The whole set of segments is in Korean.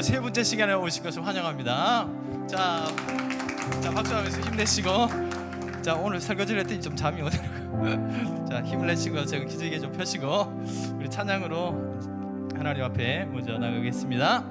세 번째 시간에 오신 것을 환영합니다. 자, 박수하면서 힘내시고, 자, 오늘 설거지를 했더니 좀 잠이 오더라고요. 자, 힘을 내시고 제가 기저귀 좀 펴시고 우리 찬양으로 하나님 앞에 먼저 나가겠습니다.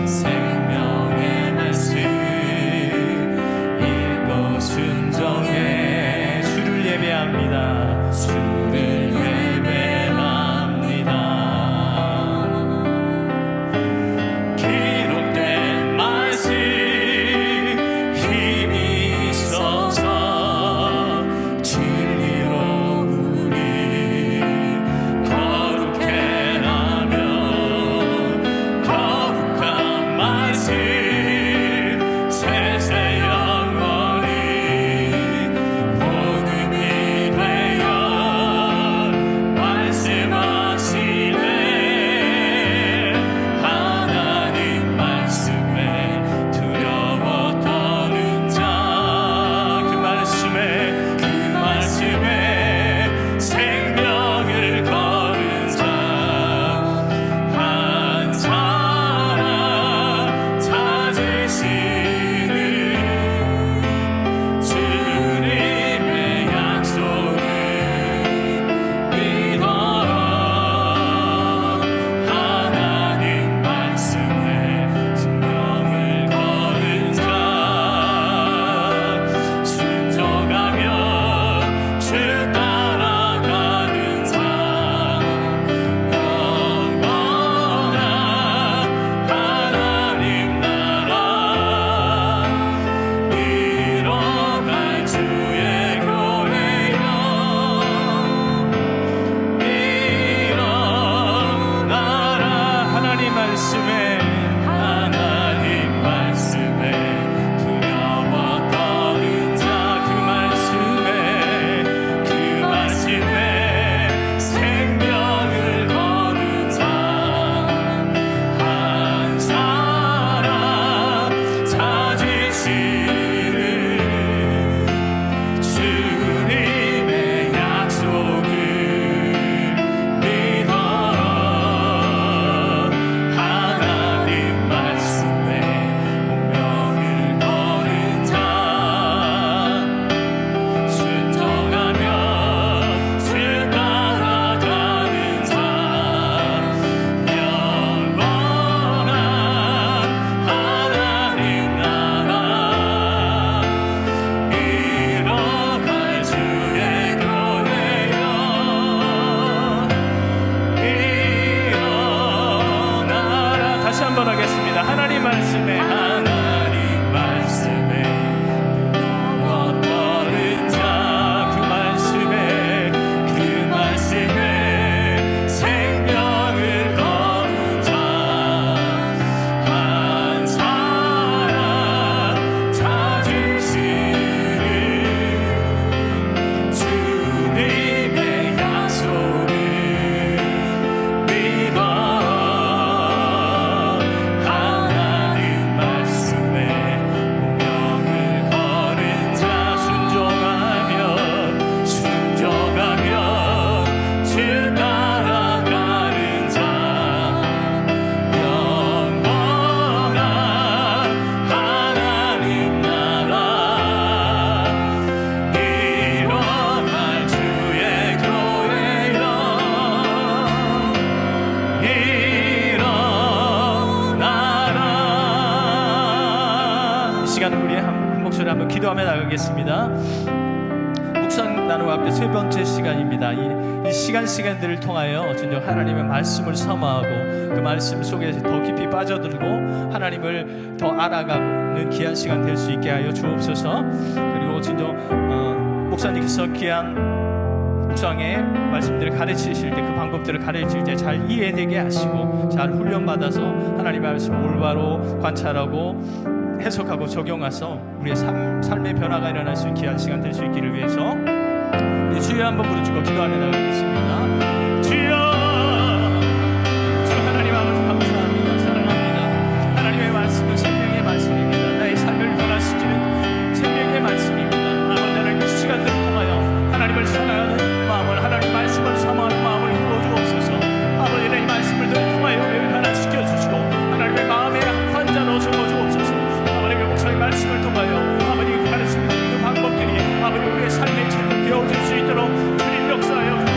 생명의 말씀 읽고 순종해 주를 예배합니다. 주를 예배합니다. 기록된 말씀 힘이 있어서 진리로 우리 거룩해 하며 거룩한 말씀 세세 영원히 복음이 되어 하겠습니다. 묵상 나누고 함께 세 번째 시간입니다. 이 시간들을 통하여 진정 하나님의 말씀을 사모하고 그 말씀 속에 더 깊이 빠져들고 하나님을 더 알아가는 귀한 시간 될 수 있게 하여 주옵소서. 그리고 진정 목사님께서 귀한 묵상의 말씀들을 가르치실 때 그 방법들을 가르칠 때 잘 이해되게 하시고 잘 훈련받아서 하나님의 말씀을 올바로 관찰하고 해석하고 적용해서 우리의 삶의 변화가 일어날 수 있는 귀한 시간 될 수 있기를 위해서 우리 주여 한번 부르짖고 기도하며 나가겠습니다. 주여, 주 하나님 아버지 감사합니다. 사랑합니다. 하나님의 말씀은 생명의 말씀입니다. 나의 삶을 변화시키는 생명의 말씀입니다. 아버지 하나님 이 시간들을 통하여 하나님을 사랑하는 마음을, 하나님 말씀을 사모하는 마음을 부어주옵소서. 아버지 내 말씀을 통하여 우리를 변화시켜 주시고 하나님의 마음에 환자로 세워주옵소서. 말씀을 통하여 아버지 가르치는 그 방법들이 아버지 우리의 삶의 책을 배워줄 수 있도록 주님 역사하여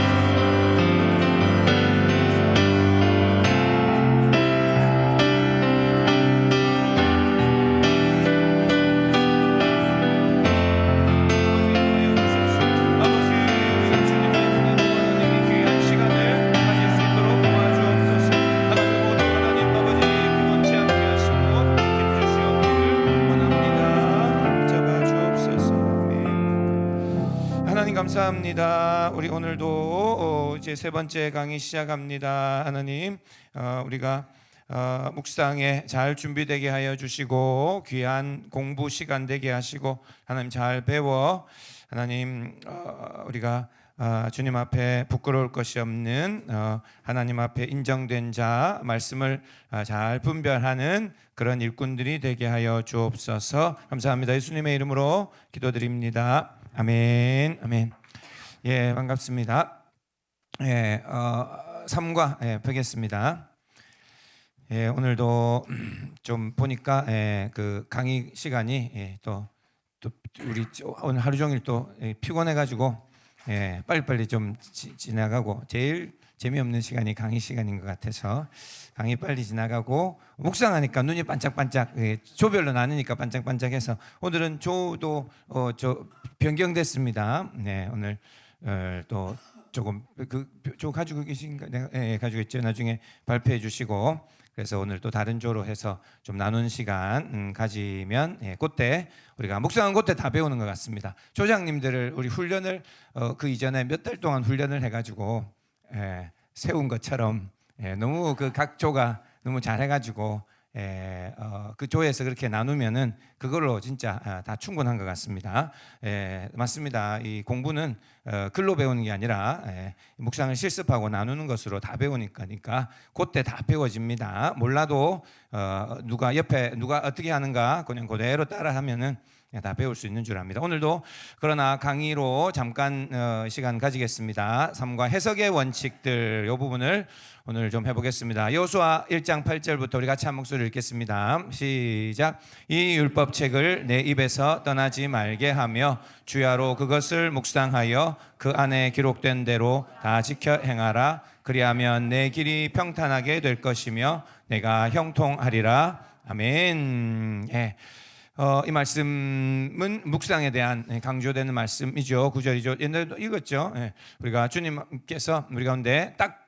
감사합니다. 우리 오늘도 이제 세 번째 강의 시작합니다. 하나님, 우리가 묵상에 잘 준비되게 하여 주시고 귀한 공부 시간 되게 하시고 하나님 잘 배워 하나님 우리가 주님 앞에 부끄러울 것이 없는 하나님 앞에 인정된 자 말씀을 잘 분별하는 그런 일꾼들이 되게 하여 주옵소서. 감사합니다. 예수님의 이름으로 기도드립니다. 아멘. 아멘. 예, 반갑습니다. 예, 3과 뵙겠습니다. 예, 오늘도 좀 보니까 그 강의 시간이 또 우리 오늘 하루 종일 또 피곤해가지고 빨리빨리 좀 지나가고 제일 재미없는 시간이 강의 시간인 것 같아서 강의 빨리 지나가고 묵상하니까 눈이 반짝반짝 조별로 나누니까 반짝반짝해서 오늘은 조도 변경됐습니다. 네, 오늘 또 조금 조 가지고 계신가? 네, 가지고 있죠. 나중에 발표해 주시고 그래서 오늘 또 다른 조로 해서 좀 나눈 시간 가지면 그때 우리가 묵상은 그때 다 배우는 것 같습니다. 조장님들을 우리 훈련을 그 이전에 몇 달 동안 훈련을 해가지고 세운 것처럼 너무 그 각 조가 너무 잘해가지고 그 조에서 그렇게 나누면은 그걸로 진짜 다 충분한 것 같습니다. 맞습니다. 이 공부는 글로 배우는 게 아니라 묵상을 실습하고 나누는 것으로 다 배우니까 그때 다 배워집니다. 몰라도 누가 옆에 누가 어떻게 하는가 그냥 그대로 따라하면은 다 배울 수 있는 줄 압니다. 오늘도 그러나 강의로 잠깐 시간 가지겠습니다. 3과 해석의 원칙들 이 부분을 오늘 좀 해보겠습니다. 여호수아 1장 8절부터 우리 같이 한 목소리를 읽겠습니다. 시작. 이 율법책을 내 입에서 떠나지 말게 하며 주야로 그것을 묵상하여 그 안에 기록된 대로 다 지켜 행하라. 그리하면 내 길이 평탄하게 될 것이며 내가 형통하리라. 아멘. 이 말씀은 묵상에 대한 강조되는 말씀이죠. 9절이죠. 옛날에도 읽었죠. 우리가 주님께서 우리 가운데 딱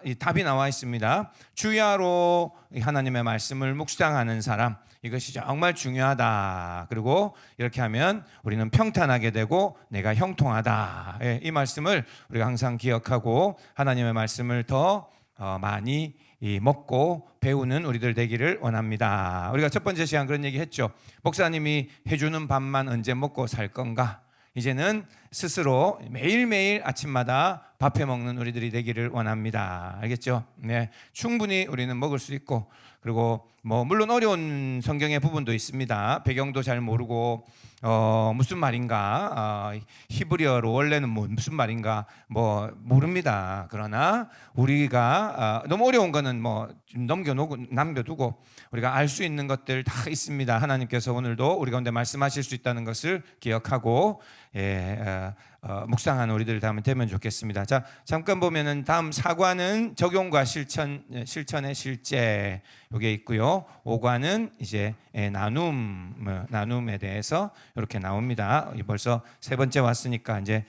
이 답이 나와 있습니다. 주야로 하나님의 말씀을 묵상하는 사람, 이것이 정말 중요하다. 그리고 이렇게 하면 우리는 평탄하게 되고 내가 형통하다. 이 말씀을 우리가 항상 기억하고 하나님의 말씀을 더 많이 먹고 배우는 우리들 되기를 원합니다. 우리가 첫 번째 시간 그런 얘기 했죠. 목사님이 해주는 밥만 언제 먹고 살 건가? 이제는 스스로 매일매일 아침마다 밥해 먹는 우리들이 되기를 원합니다. 알겠죠? 네, 충분히 우리는 먹을 수 있고 그리고 물론 어려운 성경의 부분도 있습니다. 배경도 잘 모르고 무슨 말인가 히브리어로 원래는 무슨 말인가 모릅니다. 그러나 우리가 너무 어려운 거는 남겨두고 우리가 알 수 있는 것들 다 있습니다. 하나님께서 오늘도 우리 가운데 말씀하실 수 있다는 것을 기억하고 묵상하는 우리들 다음에 되면 좋겠습니다. 자, 잠깐 보면은 다음 4관은 적용과 실천의 실제 요게 있고요. 5관은 이제 나눔에 대해서 이렇게 나옵니다. 벌써 세 번째 왔으니까 이제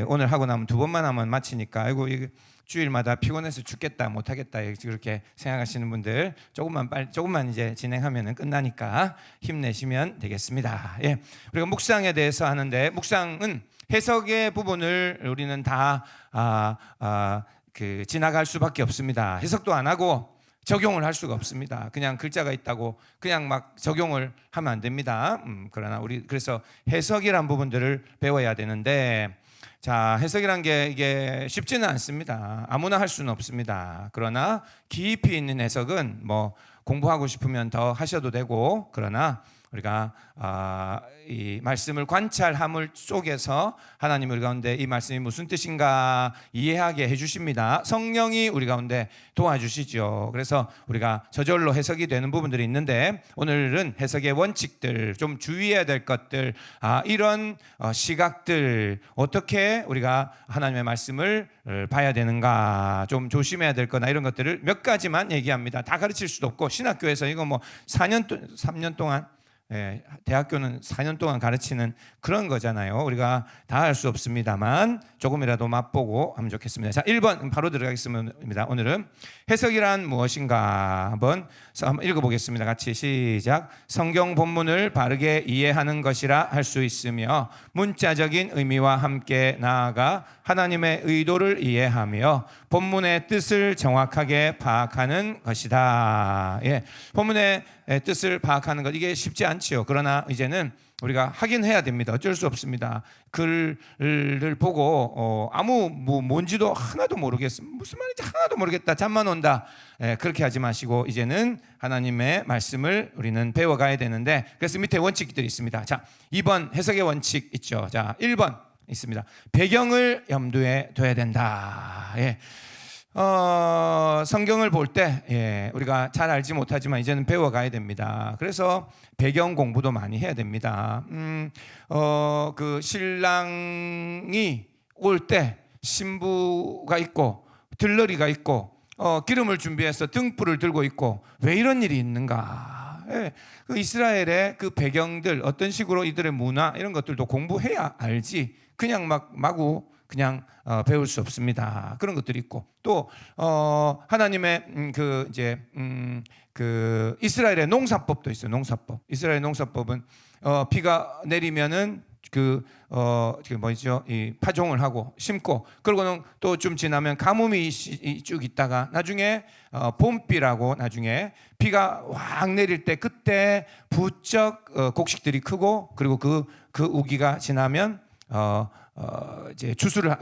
오늘 하고 나면 두 번만 하면 마치니까 아이고 이게 주일마다 피곤해서 죽겠다 못하겠다 그렇게 생각하시는 분들 조금만 이제 진행하면은 끝나니까 힘내시면 되겠습니다. 예, 우리가 묵상에 대해서 하는데 묵상은 해석의 부분을 우리는 다 지나갈 수밖에 없습니다. 해석도 안 하고 적용을 할 수가 없습니다. 그냥 글자가 있다고 그냥 막 적용을 하면 안 됩니다. 그러나 우리 그래서 해석이란 부분들을 배워야 되는데. 자, 해석이란 게 이게 쉽지는 않습니다. 아무나 할 수는 없습니다. 그러나 깊이 있는 해석은 뭐 공부하고 싶으면 더 하셔도 되고, 그러나 우리가 이 말씀을 관찰함을 속에서 하나님 우리 가운데 이 말씀이 무슨 뜻인가 이해하게 해주십니다. 성령이 우리 가운데 도와주시죠. 그래서 우리가 저절로 해석이 되는 부분들이 있는데 오늘은 해석의 원칙들, 좀 주의해야 될 것들, 이런 시각들 어떻게 우리가 하나님의 말씀을 봐야 되는가, 좀 조심해야 될 거나 이런 것들을 몇 가지만 얘기합니다. 다 가르칠 수도 없고 신학교에서 이거 뭐 3년 동안 대학교는 4년 동안 가르치는 그런 거잖아요. 우리가 다 할 수 없습니다만 조금이라도 맛보고 하면 좋겠습니다. 자, 1번 바로 들어가겠습니다. 오늘은 해석이란 무엇인가 한번 읽어보겠습니다. 같이 시작. 성경 본문을 바르게 이해하는 것이라 할 수 있으며 문자적인 의미와 함께 나아가 하나님의 의도를 이해하며 본문의 뜻을 정확하게 파악하는 것이다. 예, 본문의 뜻을 파악하는 것, 이게 쉽지 않지요. 그러나 이제는 우리가 하긴 해야 됩니다. 어쩔 수 없습니다. 글을 보고 뭔지도 하나도 모르겠어, 무슨 말인지 하나도 모르겠다, 잠만 온다, 그렇게 하지 마시고 이제는 하나님의 말씀을 우리는 배워가야 되는데, 그래서 밑에 원칙들이 있습니다. 자, 2번 해석의 원칙 있죠. 자, 1번 있습니다. 배경을 염두에 둬야 된다. 예. 성경을 볼 때 우리가 잘 알지 못하지만 이제는 배워가야 됩니다. 그래서 배경 공부도 많이 해야 됩니다. 그 신랑이 올 때 신부가 있고 들러리가 있고 기름을 준비해서 등불을 들고 있고 왜 이런 일이 있는가? 그 이스라엘의 그 배경들, 어떤 식으로 이들의 문화 이런 것들도 공부해야 알지 그냥 마구 그냥 배울 수 없습니다. 그런 것들이 있고 또 하나님의 그 이스라엘의 농사법도 있어요. 농사법. 이스라엘 농사법은 비가 내리면은 이 파종을 하고 심고, 그러고는 또 좀 지나면 가뭄이 쭉 있다가 나중에 봄비라고 나중에 비가 확 내릴 때 그때 부쩍 곡식들이 크고, 그리고 그 우기가 지나면 이제 주수를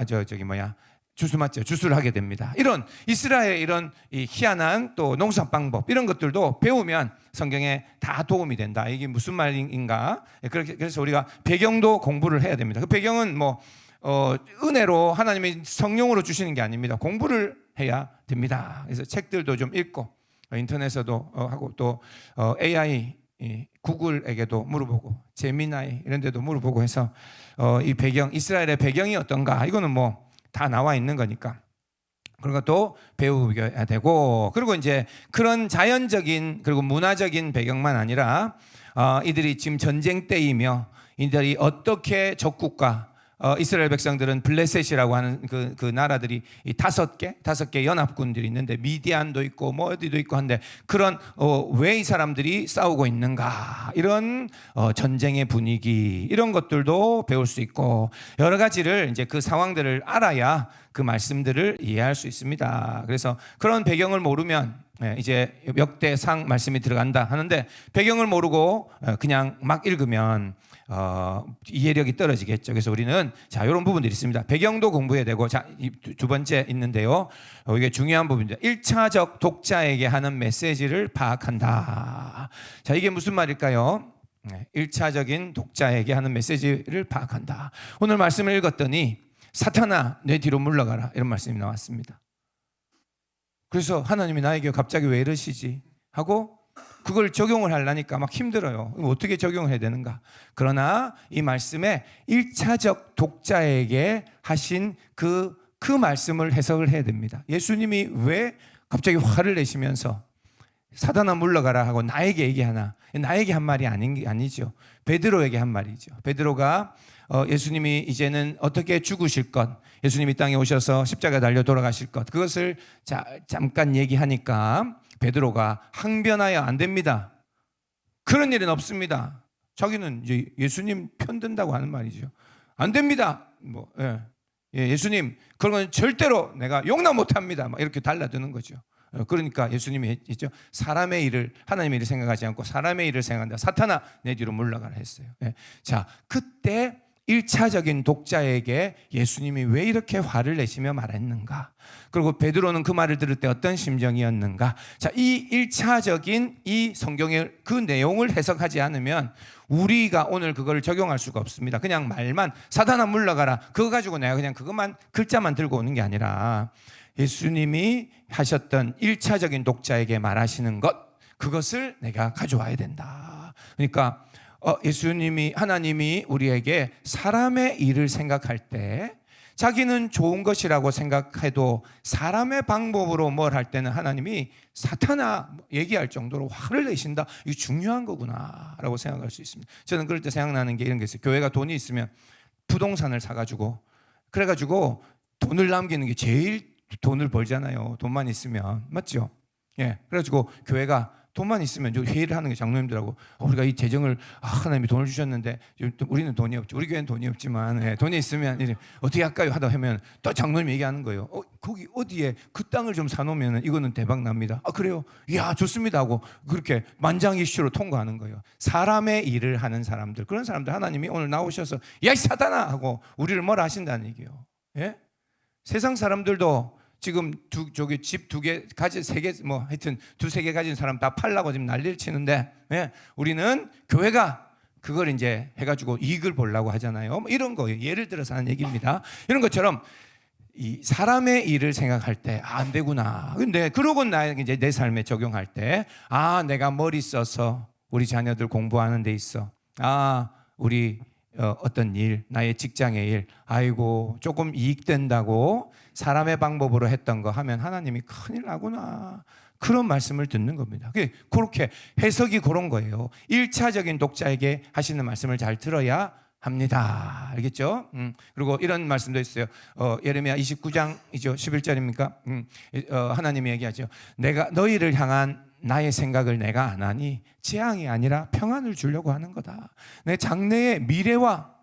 주수 맞죠? 주수를 하게 됩니다. 이런 이스라엘의 이런 이 희한한 또 농사 방법 이런 것들도 배우면 성경에 다 도움이 된다. 이게 무슨 말인가? 그래서 우리가 배경도 공부를 해야 됩니다. 그 배경은 은혜로 하나님의 성령으로 주시는 게 아닙니다. 공부를 해야 됩니다. 그래서 책들도 좀 읽고 인터넷에도 하고 또 AI 구글에게도 물어보고 제미나이 이런 데도 물어보고 해서 이 배경, 이스라엘의 배경이 어떤가, 이거는 뭐 다 나와 있는 거니까 그런 것도 배워야 되고, 그리고 이제 그런 자연적인 그리고 문화적인 배경만 아니라 이들이 지금 전쟁 때이며 이들이 어떻게 적국과 이스라엘 백성들은 블레셋이라고 하는 그 나라들이 이 다섯 개 연합군들이 있는데 미디안도 있고 뭐 어디도 있고 한데 그런 왜 이 사람들이 싸우고 있는가, 이런 전쟁의 분위기 이런 것들도 배울 수 있고 여러 가지를 이제 그 상황들을 알아야 그 말씀들을 이해할 수 있습니다. 그래서 그런 배경을 모르면 이제 역대상 말씀이 들어간다 하는데 배경을 모르고 그냥 막 읽으면 이해력이 떨어지겠죠. 그래서 우리는 자, 이런 부분들이 있습니다. 배경도 공부해야 되고, 자, 두 번째 있는데요. 이게 중요한 부분입니다. 1차적 독자에게 하는 메시지를 파악한다. 자, 이게 무슨 말일까요? 1차적인 독자에게 하는 메시지를 파악한다. 오늘 말씀을 읽었더니 사탄아 내 뒤로 물러가라, 이런 말씀이 나왔습니다. 그래서 하나님이 나에게 갑자기 왜 이러시지 하고 그걸 적용을 하려니까 막 힘들어요. 어떻게 적용을 해야 되는가? 그러나 이 말씀에 1차적 독자에게 하신 그 말씀을 해석을 해야 됩니다. 예수님이 왜 갑자기 화를 내시면서 사단아 물러가라 하고 나에게 얘기하나? 나에게 한 말이 아니죠. 베드로에게 한 말이죠. 베드로가 예수님이 이제는 어떻게 죽으실 것, 예수님이 땅에 오셔서 십자가 달려 돌아가실 것, 그것을 잠깐 얘기하니까 베드로가 항변하여 안 됩니다. 그런 일은 없습니다. 자기는 이제 예수님 편든다고 하는 말이죠. 안 됩니다. 예수님 그런 건 절대로 내가 용납 못합니다. 막 이렇게 달라드는 거죠. 그러니까 예수님이 했죠. 사람의 일을, 하나님의 일을 생각하지 않고 사람의 일을 생각한다. 사탄아 내 뒤로 물러가라 했어요. 자, 그때 1차적인 독자에게 예수님이 왜 이렇게 화를 내시며 말했는가? 그리고 베드로는 그 말을 들을 때 어떤 심정이었는가? 자, 이 1차적인 이 성경의 그 내용을 해석하지 않으면 우리가 오늘 그걸 적용할 수가 없습니다. 그냥 말만 사단아 물러가라, 그거 가지고 내가 그냥 그것만 글자만 들고 오는 게 아니라 예수님이 하셨던 1차적인 독자에게 말하시는 것, 그것을 내가 가져와야 된다. 그러니까 예수님이, 하나님이 우리에게 사람의 일을 생각할 때 자기는 좋은 것이라고 생각해도 사람의 방법으로 뭘 할 때는 하나님이 사탄아 얘기할 정도로 화를 내신다. 이게 중요한 거구나 라고 생각할 수 있습니다. 저는 그럴 때 생각나는 게 이런 게 있어요. 교회가 돈이 있으면 부동산을 사가지고 그래가지고 돈을 남기는 게 제일 돈을 벌잖아요. 돈만 있으면. 맞죠? 그래가지고 교회가 돈만 있으면 회의를 하는 게 장로님들하고 우리가 이 재정을 하나님이 돈을 주셨는데 우리는 돈이 없죠. 우리 교회는 돈이 없지만 돈이 있으면 이제 어떻게 할까요? 하다 하면 또 장로님이 얘기하는 거예요. 거기 어디에 그 땅을 좀 사놓으면 이거는 대박 납니다. 그래요? 이야 좋습니다 하고 그렇게 만장일치로 통과하는 거예요. 사람의 일을 하는 사람들, 그런 사람들 하나님이 오늘 나오셔서 야 이 사탄아 하고 우리를 뭐라 하신다는 얘기예요. 세상 사람들도 지금 집 2개 가진 3개 뭐 하여튼 2-3개 가진 사람 다 팔라고 지금 난리를 치는데 우리는 교회가 그걸 이제 해가지고 이익을 보려고 하잖아요. 뭐 이런 거예요. 예를 들어서 하는 얘기입니다. 이런 것처럼 이 사람의 일을 생각할 때 안 되구나. 근데 그러고 나에게 이제 내 삶에 적용할 때 내가 머리 써서 우리 자녀들 공부하는 데 있어. 우리 어떤 일, 나의 직장의 일, 아이고 조금 이익된다고 사람의 방법으로 했던 거 하면 하나님이 큰일 나구나, 그런 말씀을 듣는 겁니다. 그렇게 해석이 그런 거예요. 1차적인 독자에게 하시는 말씀을 잘 들어야 합니다. 알겠죠? 그리고 이런 말씀도 있어요. 예레미야 29장이죠. 11절입니까? 하나님이 얘기하죠. 내가 너희를 향한 나의 생각을 내가 안 하니 재앙이 아니라 평안을 주려고 하는 거다. 내 장래의 미래와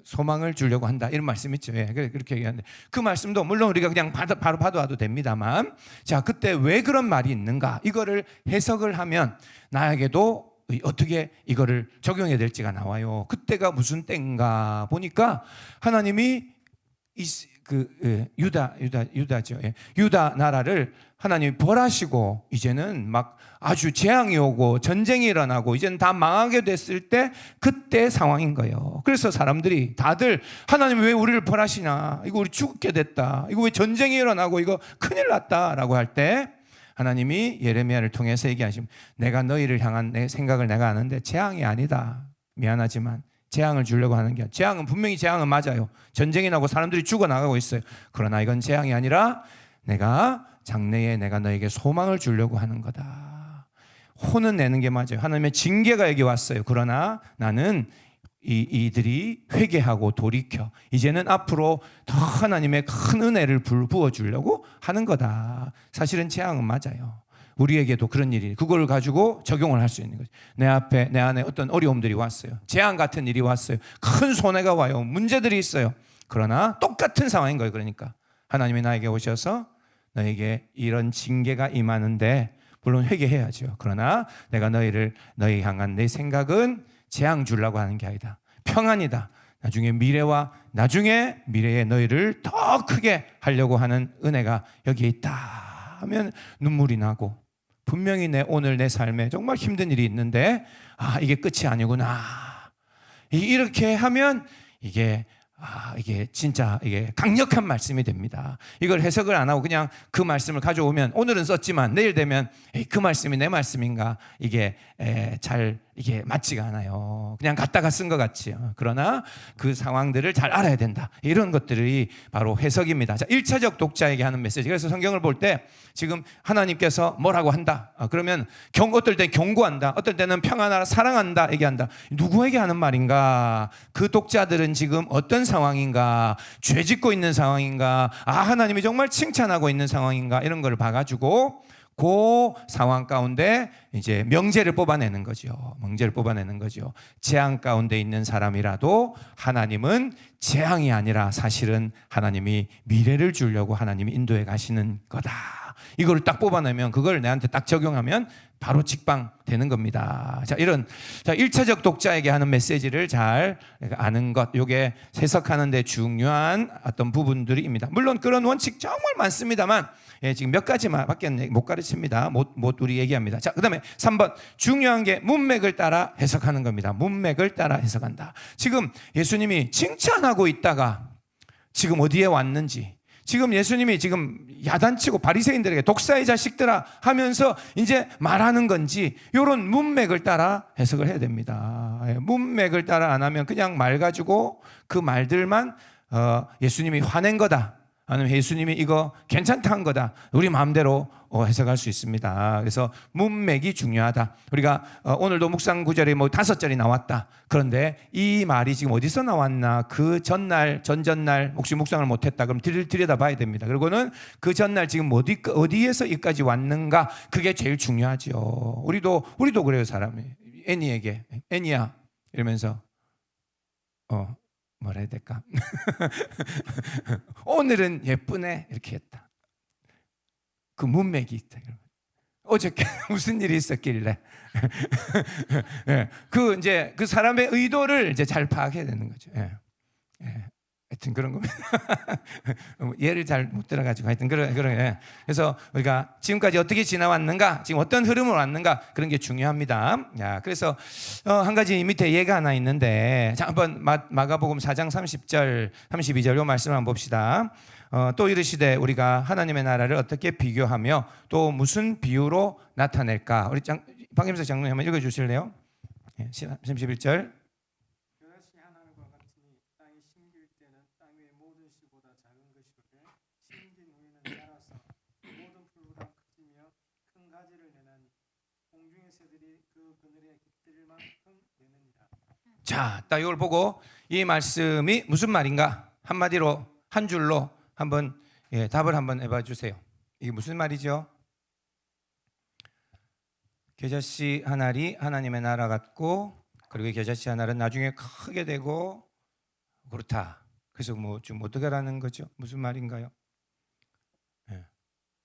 소망을 주려고 한다. 이런 말씀 있죠. 그렇게 얘기하는데 그 말씀도 물론 우리가 그냥 바로 봐도 됩니다만, 자, 그때 왜 그런 말이 있는가? 이거를 해석을 하면 나에게도 어떻게 이거를 적용해야 될지가 나와요. 그때가 무슨 때인가 보니까 하나님이 유다죠. 유다 나라를 하나님이 벌하시고 이제는 막 아주 재앙이 오고 전쟁이 일어나고 이제는 다 망하게 됐을 때 그때 상황인 거예요. 그래서 사람들이 다들 하나님 왜 우리를 벌하시나? 이거 우리 죽게 됐다. 이거 왜 전쟁이 일어나고 이거 큰일 났다라고 할 때 하나님이 예레미야를 통해서 얘기하시면 내가 너희를 향한 내 생각을 내가 아는데 재앙이 아니다. 미안하지만 재앙을 주려고 하는 게, 재앙은 분명히 재앙은 맞아요. 전쟁이 나고 사람들이 죽어나가고 있어요. 그러나 이건 재앙이 아니라 내가 장래에 내가 너에게 소망을 주려고 하는 거다. 혼은 내는 게 맞아요. 하나님의 징계가 여기 왔어요. 그러나 나는 이들이 회개하고 돌이켜 이제는 앞으로 더 하나님의 큰 은혜를 부어 주려고 하는 거다. 사실은 재앙은 맞아요. 우리에게도 그런 일이, 그걸 가지고 적용을 할 수 있는 거죠. 내 안에 어떤 어려움들이 왔어요. 재앙 같은 일이 왔어요. 큰 손해가 와요. 문제들이 있어요. 그러나 똑같은 상황인 거예요. 그러니까 하나님이 나에게 오셔서 너에게 이런 징계가 임하는데 물론 회개해야죠. 그러나 내가 너희 향한 내 생각은 재앙 주려고 하는 게 아니다. 평안이다. 나중에 미래의 너희를 더 크게 하려고 하는 은혜가 여기에 있다 하면 눈물이 나고, 분명히 오늘 내 삶에 정말 힘든 일이 있는데 이게 끝이 아니구나. 이렇게 하면 이게 이게 진짜 이게 강력한 말씀이 됩니다. 이걸 해석을 안 하고 그냥 그 말씀을 가져오면 오늘은 썼지만 내일 되면 그 말씀이 내 말씀인가 이게 잘 이게 맞지가 않아요. 그냥 갖다가 쓴 것 같지요. 그러나 그 상황들을 잘 알아야 된다. 이런 것들이 바로 해석입니다. 자, 1차적 독자에게 하는 메시지. 그래서 성경을 볼 때 지금 하나님께서 뭐라고 한다. 그러면 어떨 때 경고한다. 어떨 때는 평안하라 사랑한다 얘기한다. 누구에게 하는 말인가? 그 독자들은 지금 어떤 상황인가? 죄 짓고 있는 상황인가? 하나님이 정말 칭찬하고 있는 상황인가? 이런 걸 봐가지고 그 상황 가운데 이제 명제를 뽑아내는 거죠. 명제를 뽑아내는 거죠. 재앙 가운데 있는 사람이라도 하나님은 재앙이 아니라 사실은 하나님이 미래를 주려고 하나님이 인도해 가시는 거다. 이걸 딱 뽑아내면 그걸 내한테 딱 적용하면 바로 직방되는 겁니다. 자, 1차적 독자에게 하는 메시지를 잘 아는 것, 이게 해석하는 데 중요한 어떤 부분들입니다. 물론 그런 원칙 정말 많습니다만 지금 몇 가지밖에 못 가르칩니다. 못 우리 얘기합니다. 자, 그다음에 3번 중요한 게 문맥을 따라 해석하는 겁니다. 문맥을 따라 해석한다. 지금 예수님이 칭찬하고 있다가 지금 어디에 왔는지, 지금 예수님이 지금 야단치고 바리새인들에게 독사의 자식들아 하면서 이제 말하는 건지 이런 문맥을 따라 해석을 해야 됩니다. 문맥을 따라 안 하면 그냥 말 가지고 그 말들만 예수님이 화낸 거다, 아니면 예수님이 이거 괜찮다 한 거다, 우리 마음대로 해석할 수 있습니다. 그래서 문맥이 중요하다. 우리가 오늘도 묵상 구절이 5절이 나왔다. 그런데 이 말이 지금 어디서 나왔나? 그 전날, 전전날 혹시 묵상을 못했다 그럼 들여다봐야 됩니다. 그리고는 그 전날 지금 어디에서 여기까지 왔는가? 그게 제일 중요하죠. 우리도 그래요. 사람이 애니에게 애니야 이러면서 뭐라 해야 될까? 오늘은 예쁘네 이렇게 했다. 그 문맥이 있다. 어저께 무슨 일이 있었길래? 그 사람의 의도를 이제 잘 파악해야 되는 거죠. 하여튼 그런 겁니다. 예를 잘 못 들어가지고 하여튼 그런. 그래서 우리가 지금까지 어떻게 지나왔는가, 지금 어떤 흐름으로 왔는가 그런 게 중요합니다. 그래서 한 가지 밑에 예가 하나 있는데, 자, 한번 마가복음 4장 30절, 32절 요 말씀을 한번 봅시다. 또 이르시되 우리가 하나님의 나라를 어떻게 비교하며 또 무슨 비유로 나타낼까? 우리 박임석 장로님 한번 읽어주실래요? 31절. 자, 딱 이걸 보고 이 말씀이 무슨 말인가? 한마디로 한 줄로 한번 답을 한번 해봐 주세요. 이게 무슨 말이죠? 겨자씨 한 알이 하나님의 나라 같고, 그리고 겨자씨 한 알은 나중에 크게 되고 그렇다. 그래서 좀 어떻게 하라는 거죠? 무슨 말인가요?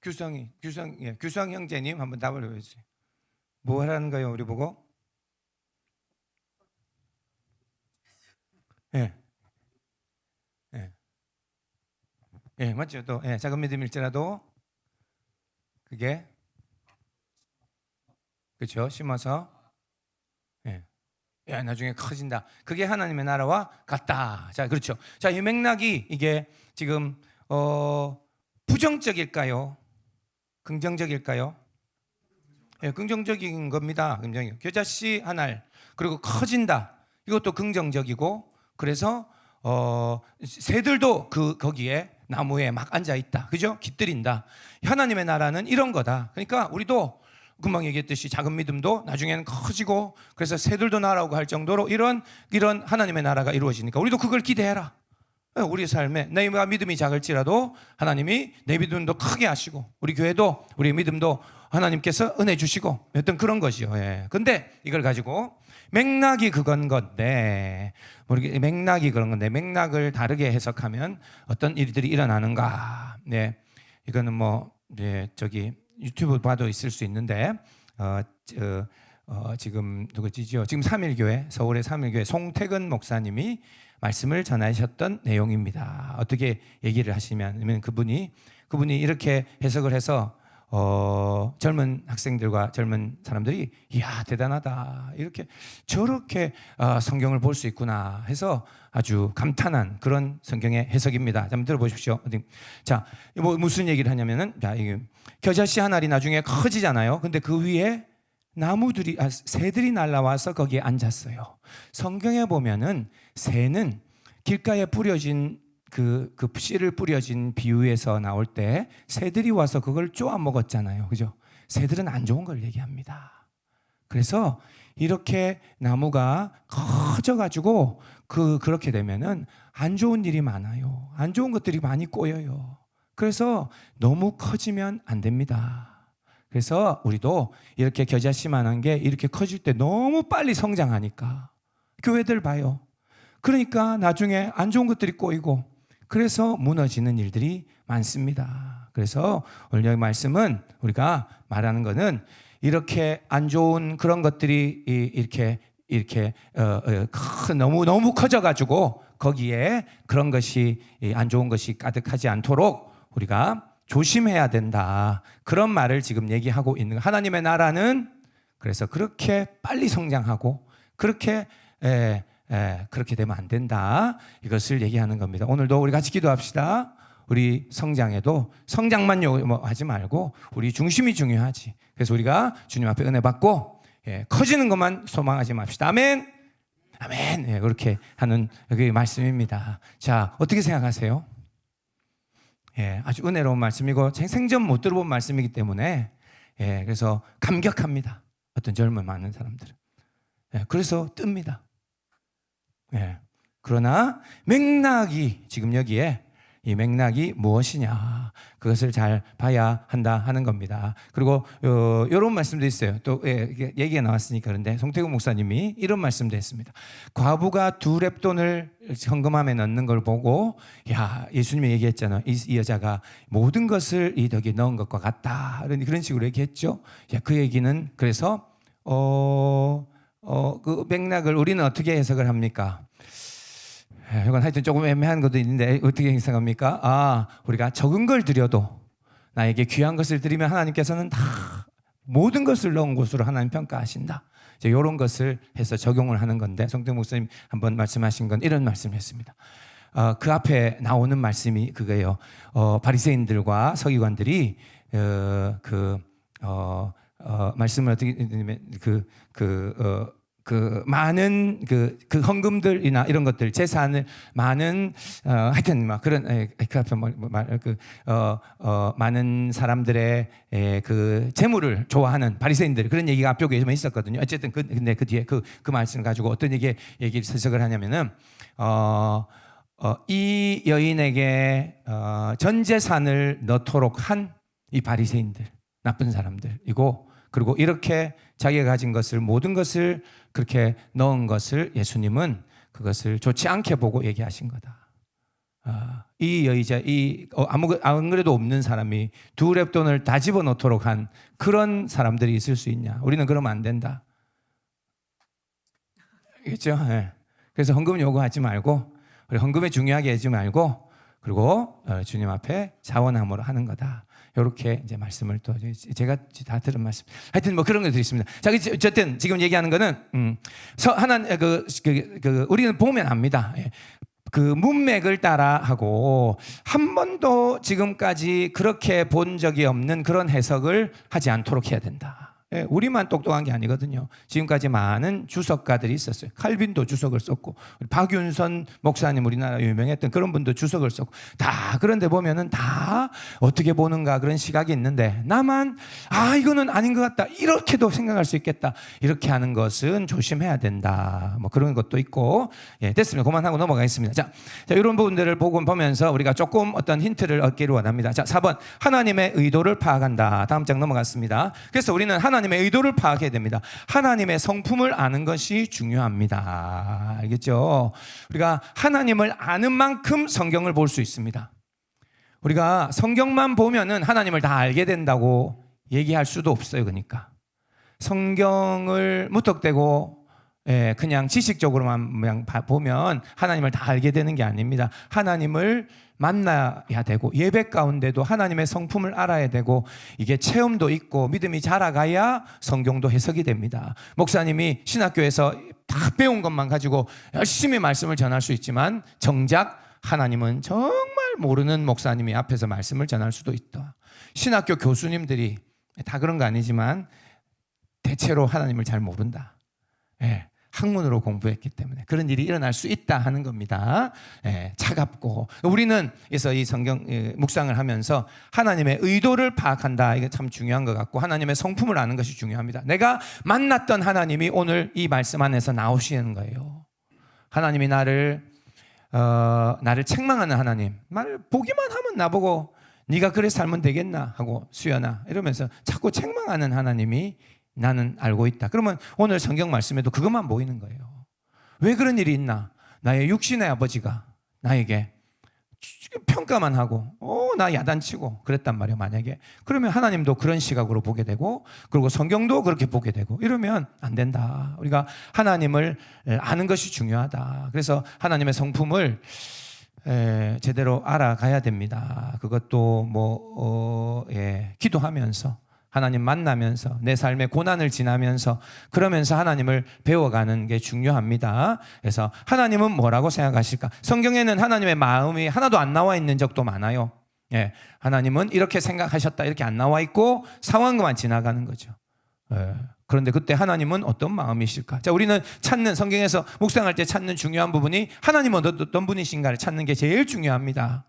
규성 형제님 한번 답을 해주세요. 뭐 하라는 거예요? 우리 보고? 맞죠? 또 작은 믿음일지라도 그게 그렇죠. 심어서 나중에 커진다. 그게 하나님의 나라와 같다. 자, 그렇죠. 자, 이 맥락이 이게 지금 부정적일까요? 긍정적일까요? 긍정적인 겁니다. 긍정적. 겨자씨 한 알, 그리고 커진다. 이것도 긍정적이고, 그래서 새들도 거기에 나무에 막 앉아 있다. 그죠? 깃들인다. 하나님의 나라는 이런 거다. 그러니까 우리도 금방 얘기했듯이 작은 믿음도 나중에는 커지고, 그래서 새들도 날아오고 할 정도로 이런 하나님의 나라가 이루어지니까 우리도 그걸 기대해라. 우리 삶에 내가 믿음이 작을지라도 하나님이 내 믿음도 크게 하시고, 우리 교회도 우리 믿음도 하나님께서 은혜 주시고, 어떤 그런 것이요. 근데 이걸 가지고 맥락이 그건 건데, 맥락이 그런 건데 맥락을 다르게 해석하면 어떤 일들이 일어나는가? 이거는 저기 유튜브 봐도 있을 수 있는데, 지금 누구지죠? 지금 삼일교회, 서울의 삼일교회 송태근 목사님이 말씀을 전하셨던 내용입니다. 어떻게 얘기를 하시면 그분이 이렇게 해석을 해서 젊은 학생들과 젊은 사람들이 이야 대단하다 이렇게 저렇게 성경을 볼 수 있구나 해서 아주 감탄한 그런 성경의 해석입니다. 한번 들어보십시오. 자, 뭐 무슨 얘기를 하냐면은 자, 이게 겨자씨 한 알이 나중에 커지잖아요. 근데 그 위에 나무들이 새들이 날라와서 거기에 앉았어요. 성경에 보면은 새는 길가에 뿌려진 그 씨를 뿌려진 비유에서 나올 때 새들이 와서 그걸 쪼아 먹었잖아요. 그죠? 새들은 안 좋은 걸 얘기합니다. 그래서 이렇게 나무가 커져가지고 그렇게 되면은 안 좋은 일이 많아요. 안 좋은 것들이 많이 꼬여요. 그래서 너무 커지면 안 됩니다. 그래서 우리도 이렇게 겨자씨만한 게 이렇게 커질 때 너무 빨리 성장하니까 교회들 봐요. 그러니까 나중에 안 좋은 것들이 꼬이고 그래서 무너지는 일들이 많습니다. 그래서 오늘 여기 말씀은 우리가 말하는 거는 이렇게 안 좋은 그런 것들이 이렇게 너무 커져가지고 거기에 그런 것이 안 좋은 것이 가득하지 않도록 우리가 조심해야 된다. 그런 말을 지금 얘기하고 있는 거예요. 하나님의 나라는 그래서 그렇게 빨리 성장하고 그렇게 되면 안 된다. 이것을 얘기하는 겁니다. 오늘도 우리 같이 기도합시다. 우리 성장에도 성장만 하지 말고 우리 중심이 중요하지. 그래서 우리가 주님 앞에 은혜 받고 커지는 것만 소망하지 맙시다. 아멘. 아멘. 그렇게 하는 여기 말씀입니다. 자, 어떻게 생각하세요? 아주 은혜로운 말씀이고 생전 못 들어본 말씀이기 때문에 그래서 감격합니다. 어떤 젊은 많은 사람들은 그래서 뜹니다. 그러나 맥락이 지금 여기에 이 맥락이 무엇이냐 그것을 잘 봐야 한다 하는 겁니다. 그리고 이런 말씀도 있어요. 또 얘기가 나왔으니까 그런데 송태국 목사님이 이런 말씀도 했습니다. 과부가 2렙돈을 헌금함에 넣는 걸 보고 야 예수님이 얘기했잖아요. 이 여자가 모든 것을 이 덕에 넣은 것과 같다 그런 식으로 얘기했죠. 그 얘기는 그래서 그 맥락을 우리는 어떻게 해석을 합니까? 이건 하여튼 조금 애매한 것도 있는데 어떻게 생각합니까? 우리가 적은 걸 드려도 나에게 귀한 것을 드리면 하나님께서는 다 모든 것을 넣은 것으로 하나님 평가하신다. 이제 이런 것을 해서 적용을 하는 건데 송태국 목사님 한번 말씀하신 건 이런 말씀을 했습니다. 그 앞에 나오는 말씀이 그거예요. 바리새인들과 서기관들이 말씀을 어떻게 많은 그 헌금들이나 이런 것들 재산을 많은 하여튼 막 그런 그 앞에 많은 사람들의 그 재물을 좋아하는 바리새인들 그런 얘기가 앞쪽에 있었거든요. 어쨌든 근데 그 뒤에 그 말씀을 가지고 어떤 얘기를 해석을 하냐면은 이 여인에게 전 재산을 넣도록 한 이 바리새인들 나쁜 사람들이고 그리고 이렇게 자기가 가진 것을 모든 것을 그렇게 넣은 것을 예수님은 그것을 좋지 않게 보고 얘기하신 거다. 이 여의자 안 그래도 없는 사람이 2렙돈을 다 집어넣도록 한 그런 사람들이 있을 수 있냐? 우리는 그러면 안 된다. 그렇죠? 그래서 헌금 요구하지 말고 우리 헌금에 중요하게 하지 말고 그리고 주님 앞에 자원함으로 하는 거다. 이렇게 이제 말씀을 또 제가 다 들은 말씀. 하여튼 뭐 그런 것들이 있습니다. 자, 어쨌든 지금 얘기하는 거는 우리는 보면 압니다. 그 문맥을 따라 하고 한 번도 지금까지 그렇게 본 적이 없는 그런 해석을 하지 않도록 해야 된다. 우리만 똑똑한 게 아니거든요. 지금까지 많은 주석가들이 있었어요. 칼빈도 주석을 썼고 박윤선 목사님 우리나라 유명했던 그런 분도 주석을 썼고 다 그런데 보면은 다 어떻게 보는가 그런 시각이 있는데 나만 이거는 아닌 것 같다 이렇게도 생각할 수 있겠다 이렇게 하는 것은 조심해야 된다. 뭐 그런 것도 있고 됐습니다. 그만하고 넘어가겠습니다. 자, 이런 부분들을 보면서 우리가 조금 어떤 힌트를 얻기를 원합니다. 자, 4번 하나님의 의도를 파악한다. 다음 장 넘어갔습니다. 그래서 우리는 하나님의 의도를 파악해야 됩니다. 하나님의 성품을 아는 것이 중요합니다. 알겠죠? 우리가 하나님을 아는 만큼 성경을 볼 수 있습니다. 우리가 성경만 보면은 하나님을 다 알게 된다고 얘기할 수도 없어요. 그러니까 성경을 무턱대고 그냥 지식적으로만 그냥 보면 하나님을 다 알게 되는 게 아닙니다. 하나님을 만나야 되고 예배 가운데도 하나님의 성품을 알아야 되고 이게 체험도 있고 믿음이 자라가야 성경도 해석이 됩니다. 목사님이 신학교에서 다 배운 것만 가지고 열심히 말씀을 전할 수 있지만 정작 하나님은 정말 모르는 목사님이 앞에서 말씀을 전할 수도 있다. 신학교 교수님들이 다 그런 거 아니지만 대체로 하나님을 잘 모른다. 학문으로 공부했기 때문에 그런 일이 일어날 수 있다 하는 겁니다. 차갑고 우리는 그래서 이 성경 묵상을 하면서 하나님의 의도를 파악한다. 이게 참 중요한 것 같고 하나님의 성품을 아는 것이 중요합니다. 내가 만났던 하나님이 오늘 이 말씀 안에서 나오시는 거예요. 하나님이 나를 책망하는 하나님, 말 보기만 하면 나보고 네가 그래 살면 되겠나 하고 수연아 이러면서 자꾸 책망하는 하나님이 나는 알고 있다. 그러면 오늘 성경 말씀에도 그것만 보이는 거예요. 왜 그런 일이 있나? 나의 육신의 아버지가 나에게 평가만 하고 나 야단치고 그랬단 말이에요. 만약에 그러면 하나님도 그런 시각으로 보게 되고 그리고 성경도 그렇게 보게 되고 이러면 안 된다. 우리가 하나님을 아는 것이 중요하다. 그래서 하나님의 성품을 제대로 알아가야 됩니다. 그것도 기도하면서 하나님 만나면서 내 삶의 고난을 지나면서 그러면서 하나님을 배워가는 게 중요합니다. 그래서 하나님은 뭐라고 생각하실까? 성경에는 하나님의 마음이 하나도 안 나와 있는 적도 많아요. 하나님은 이렇게 생각하셨다 이렇게 안 나와 있고 상황만 지나가는 거죠. 그런데 그때 하나님은 어떤 마음이실까? 자, 우리는 찾는 성경에서 묵상할 때 찾는 중요한 부분이 하나님은 어떤 분이신가를 찾는 게 제일 중요합니다.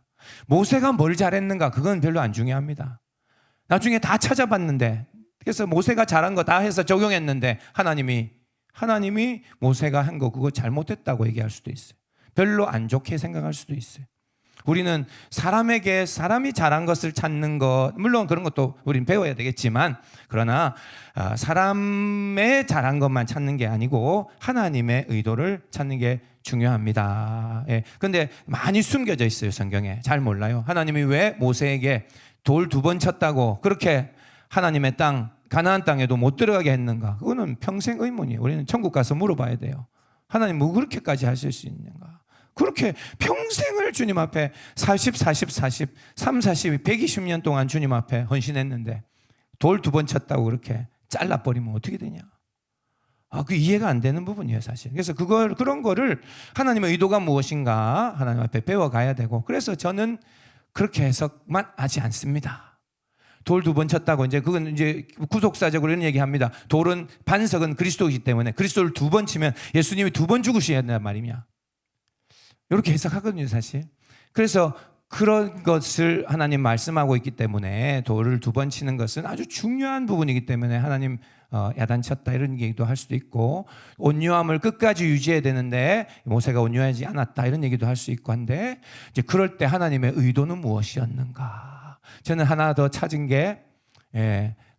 모세가 뭘 잘했는가 그건 별로 안 중요합니다. 나중에 다 찾아봤는데 그래서 모세가 잘한 거 다 해서 적용했는데 하나님이 모세가 한 거 그거 잘못했다고 얘기할 수도 있어요. 별로 안 좋게 생각할 수도 있어요. 우리는 사람에게 사람이 잘한 것을 찾는 것 물론 그런 것도 우리는 배워야 되겠지만 그러나 사람의 잘한 것만 찾는 게 아니고 하나님의 의도를 찾는 게 중요합니다. 그런데 많이 숨겨져 있어요. 성경에 잘 몰라요. 하나님이 왜 모세에게 돌 2번 쳤다고 그렇게 하나님의 땅 가나안 땅에도 못 들어가게 했는가? 그거는 평생 의문이에요. 우리는 천국 가서 물어봐야 돼요. 하나님 뭐 그렇게까지 하실 수 있는가? 그렇게 평생을 주님 앞에 40, 3, 40, 120년 동안 주님 앞에 헌신했는데 돌 2번 쳤다고 그렇게 잘라버리면 어떻게 되냐? 그 이해가 안 되는 부분이에요, 사실. 그래서 그런 거를 하나님의 의도가 무엇인가 하나님 앞에 배워가야 되고 그래서 저는 그렇게 해석만 하지 않습니다. 돌 2번 쳤다고 그건 이제 구속사적으로 이런 얘기합니다. 돌은 반석은 그리스도이기 때문에 그리스도를 2번 치면 예수님이 2번 죽으셔야 된단 말이냐. 이렇게 해석하거든요, 사실. 그래서 그런 것을 하나님 말씀하고 있기 때문에 돌을 2번 치는 것은 아주 중요한 부분이기 때문에 하나님 야단쳤다 이런 얘기도 할 수도 있고 온유함을 끝까지 유지해야 되는데 모세가 온유하지 않았다 이런 얘기도 할 수 있고 한데 이제 그럴 때 하나님의 의도는 무엇이었는가? 저는 하나 더 찾은 게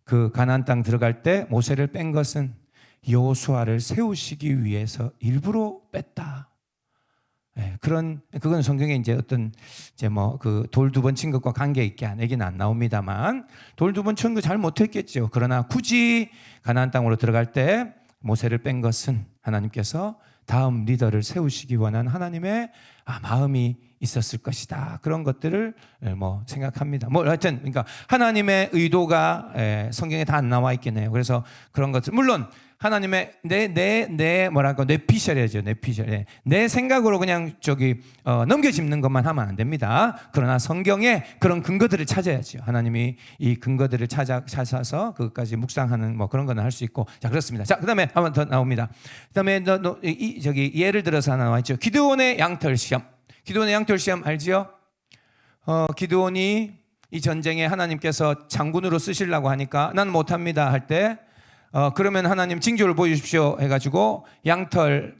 그 가나안 땅 들어갈 때 모세를 뺀 것은 여호수아를 세우시기 위해서 일부러 뺐다. 그건 성경에 이제 그 돌 2번 친 것과 관계 있게 얘기는 안 나옵니다만 돌 2번 친 거 잘 못했겠죠. 그러나 굳이 가나안 땅으로 들어갈 때 모세를 뺀 것은 하나님께서 다음 리더를 세우시기 원한 하나님의 마음이 있었을 것이다. 그런 것들을 생각합니다. 하여튼 그러니까 하나님의 의도가 성경에 다 안 나와 있겠네요. 그래서 그런 것들 물론 하나님의 뇌피셜이죠. 뇌피셜. 내 생각으로 그냥 넘겨짚는 것만 하면 안 됩니다. 그러나 성경에 그런 근거들을 찾아야죠. 하나님이 이 근거들을 찾아서 그것까지 묵상하는 그런 거는 할 수 있고. 자, 그렇습니다. 자, 그다음에 한 번 더 나옵니다. 그다음에 예를 들어서 하나 나와 있죠. 기드온의 양털 시험. 기드온의 양털 시험 알지요? 기드온이 이 전쟁에 하나님께서 장군으로 쓰시려고 하니까 난 못합니다 할 때 그러면 하나님 징조를 보여주십시오 해가지고 양털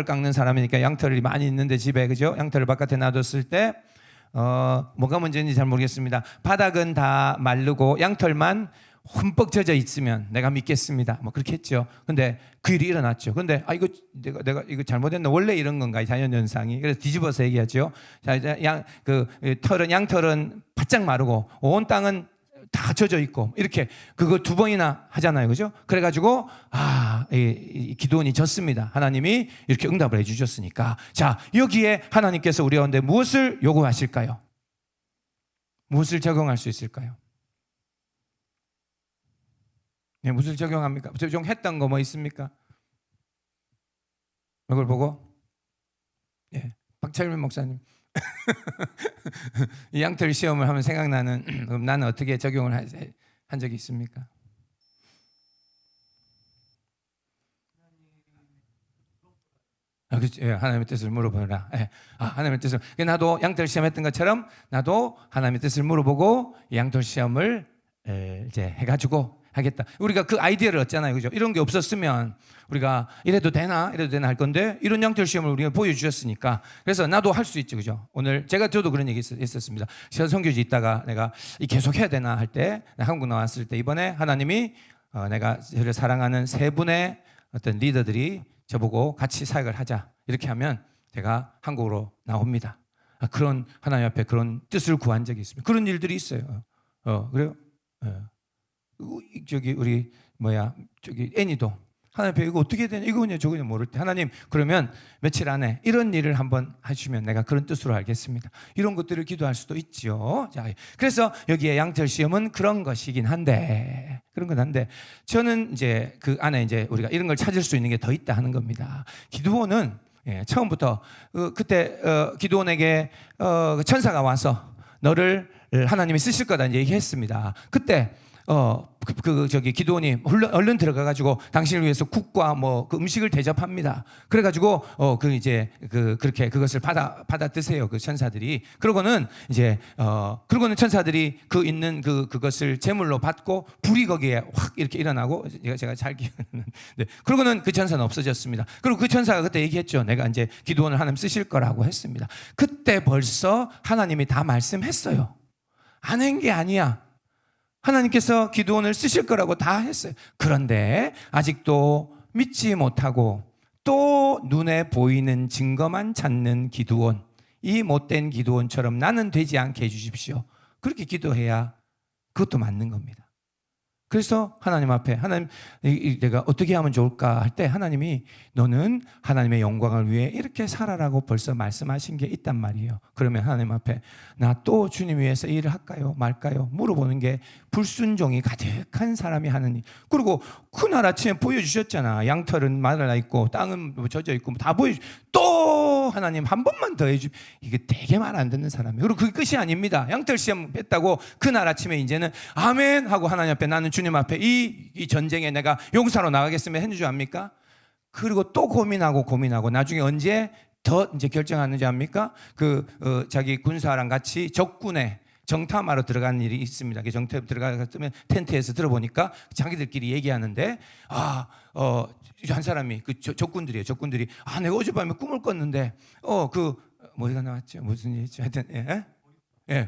깎는 사람이니까 양털이 많이 있는데 집에 그죠? 양털을 바깥에 놔뒀을 때 뭐가 문제인지 잘 모르겠습니다. 바닥은 다 마르고 양털만 흠뻑 젖어 있으면 내가 믿겠습니다. 그렇게 했죠. 근데 그 일이 일어났죠. 근데 이거 내가 이거 잘못했나? 원래 이런 건가? 자연 현상이. 그래서 뒤집어서 얘기하죠. 양털은 바짝 마르고 온 땅은 다 젖어 있고 이렇게 그거 2번이나 하잖아요, 그죠? 그래가지고 이 기도원이 졌습니다. 하나님이 이렇게 응답을 해주셨으니까. 자, 여기에 하나님께서 우리 가운데 무엇을 요구하실까요? 무엇을 적용할 수 있을까요? 네, 무엇을 적용합니까? 적용했던 거 뭐 있습니까? 이걸 보고, 예, 박철민 목사님. 이 양털 시험을 하면 생각나는 그럼 나는 어떻게 적용을 한 적이 있습니까? 그렇죠. 예, 하나님의 뜻을 물어보라. 예. 하나님의 뜻을. 나도 양털 시험 했던 것처럼 나도 하나님의 뜻을 물어보고 양털 시험을 이제 해가지고 하겠다. 우리가 그 아이디어를 얻잖아요, 그죠? 이런 게 없었으면 우리가 이래도 되나 할 건데 이런 양털 시험을 우리가 보여주셨으니까 그래서 나도 할 수 있죠, 그죠? 오늘 저도 그런 얘기 있었습니다. 제가 선교지 있다가 내가 계속 해야 되나 할 때 한국 나왔을 때 이번에 하나님이 내가 저를 사랑하는 3분의 어떤 리더들이 저보고 같이 사역을 하자 이렇게 하면 제가 한국으로 나옵니다. 그런 하나님 앞에 그런 뜻을 구한 적이 있습니다. 그런 일들이 있어요. 그래요? 저기 우리 애니도 하나님 앞에 이거 어떻게 되냐 이거냐 저거냐 모를 때 하나님 그러면 며칠 안에 이런 일을 한번 하시면 내가 그런 뜻으로 알겠습니다. 이런 것들을 기도할 수도 있죠. 자, 그래서 여기에 양털 시험은 그런 것이긴 한데 저는 이제 그 안에 이제 우리가 이런 걸 찾을 수 있는 게 더 있다 하는 겁니다. 기드온은 처음부터 그때 기드온에게 천사가 와서 너를 하나님이 쓰실 거다 이제 얘기했습니다. 그때 기드온이 얼른 들어가가지고 당신을 위해서 국과 그 음식을 대접합니다. 그래가지고 그렇게 그것을 받아 드세요. 그 천사들이. 그러고는 천사들이 있는 그것을 제물로 받고 불이 거기에 확 이렇게 일어나고 제가 잘 기억하는데 그러고는 그 천사는 없어졌습니다. 그리고 그 천사가 그때 얘기했죠. 내가 이제 기드온을 하나님 쓰실 거라고 했습니다. 그때 벌써 하나님이 다 말씀했어요. 안 한 게 아니야. 하나님께서 기드온을 쓰실 거라고 다 했어요. 그런데 아직도 믿지 못하고 또 눈에 보이는 증거만 찾는 기드온, 이 못된 기드온처럼 나는 되지 않게 해주십시오. 그렇게 기도해야 그것도 맞는 겁니다. 그래서 하나님 앞에 하나님 내가 어떻게 하면 좋을까 할 때 하나님이 너는 하나님의 영광을 위해 이렇게 살아라고 벌써 말씀하신 게 있단 말이에요. 그러면 하나님 앞에 나 또 주님 위해서 이 일을 할까요 말까요 물어보는 게 불순종이 가득한 사람이 하는 일. 그리고 그날 아침에 보여주셨잖아. 양털은 말라 있고 땅은 젖어 있고 다 또 하나님 한 번만 더 해주. 이게 되게 말 안 듣는 사람이에요. 그리고 그게 끝이 아닙니다. 양털 시험 했다고 그날 아침에 이제는 아멘 하고 하나님 앞에 나는 주님 앞에 이 전쟁에 내가 용사로 나가겠으면 했는 줄 압니까? 그리고 또 고민하고 나중에 언제 더 이제 결정하는지 압니까? 자기 군사랑 같이 적군에 정탐하러 들어가는 일이 있습니다. 정탐 들어가면 텐트에서 들어보니까 자기들끼리 얘기하는데 한 사람이 적군들이 내가 어젯밤에 꿈을 꿨는데 뭐가 나왔죠? 무슨 일이죠? 하여튼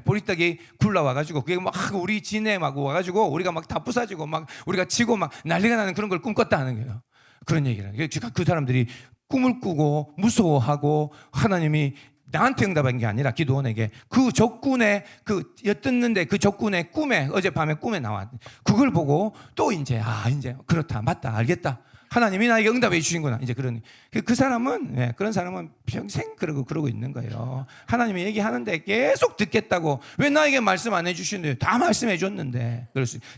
보리떡이 굴러와가지고 그게 막 우리 진에 막 와가지고 우리가 막 다 부사지고 막 우리가 치고 막 난리가 나는 그런 걸 꿈꿨다 하는 거예요. 그런 얘기를. 그 사람들이 꿈을 꾸고 무서워하고 하나님이 나한테 응답한 게 아니라 기드온에게 그 적군의 엿듣는데 그 적군의 어젯밤에 꿈에 나왔. 그걸 보고 또 이제 그렇다 맞다 알겠다. 하나님이 나에게 응답해 주신구나. 이제 그 사람은 그런 사람은 평생 그러고 있는 거예요. 하나님이 얘기하는데 계속 듣겠다고 왜 나에게 말씀 안 해주시는데 다 말씀해 줬는데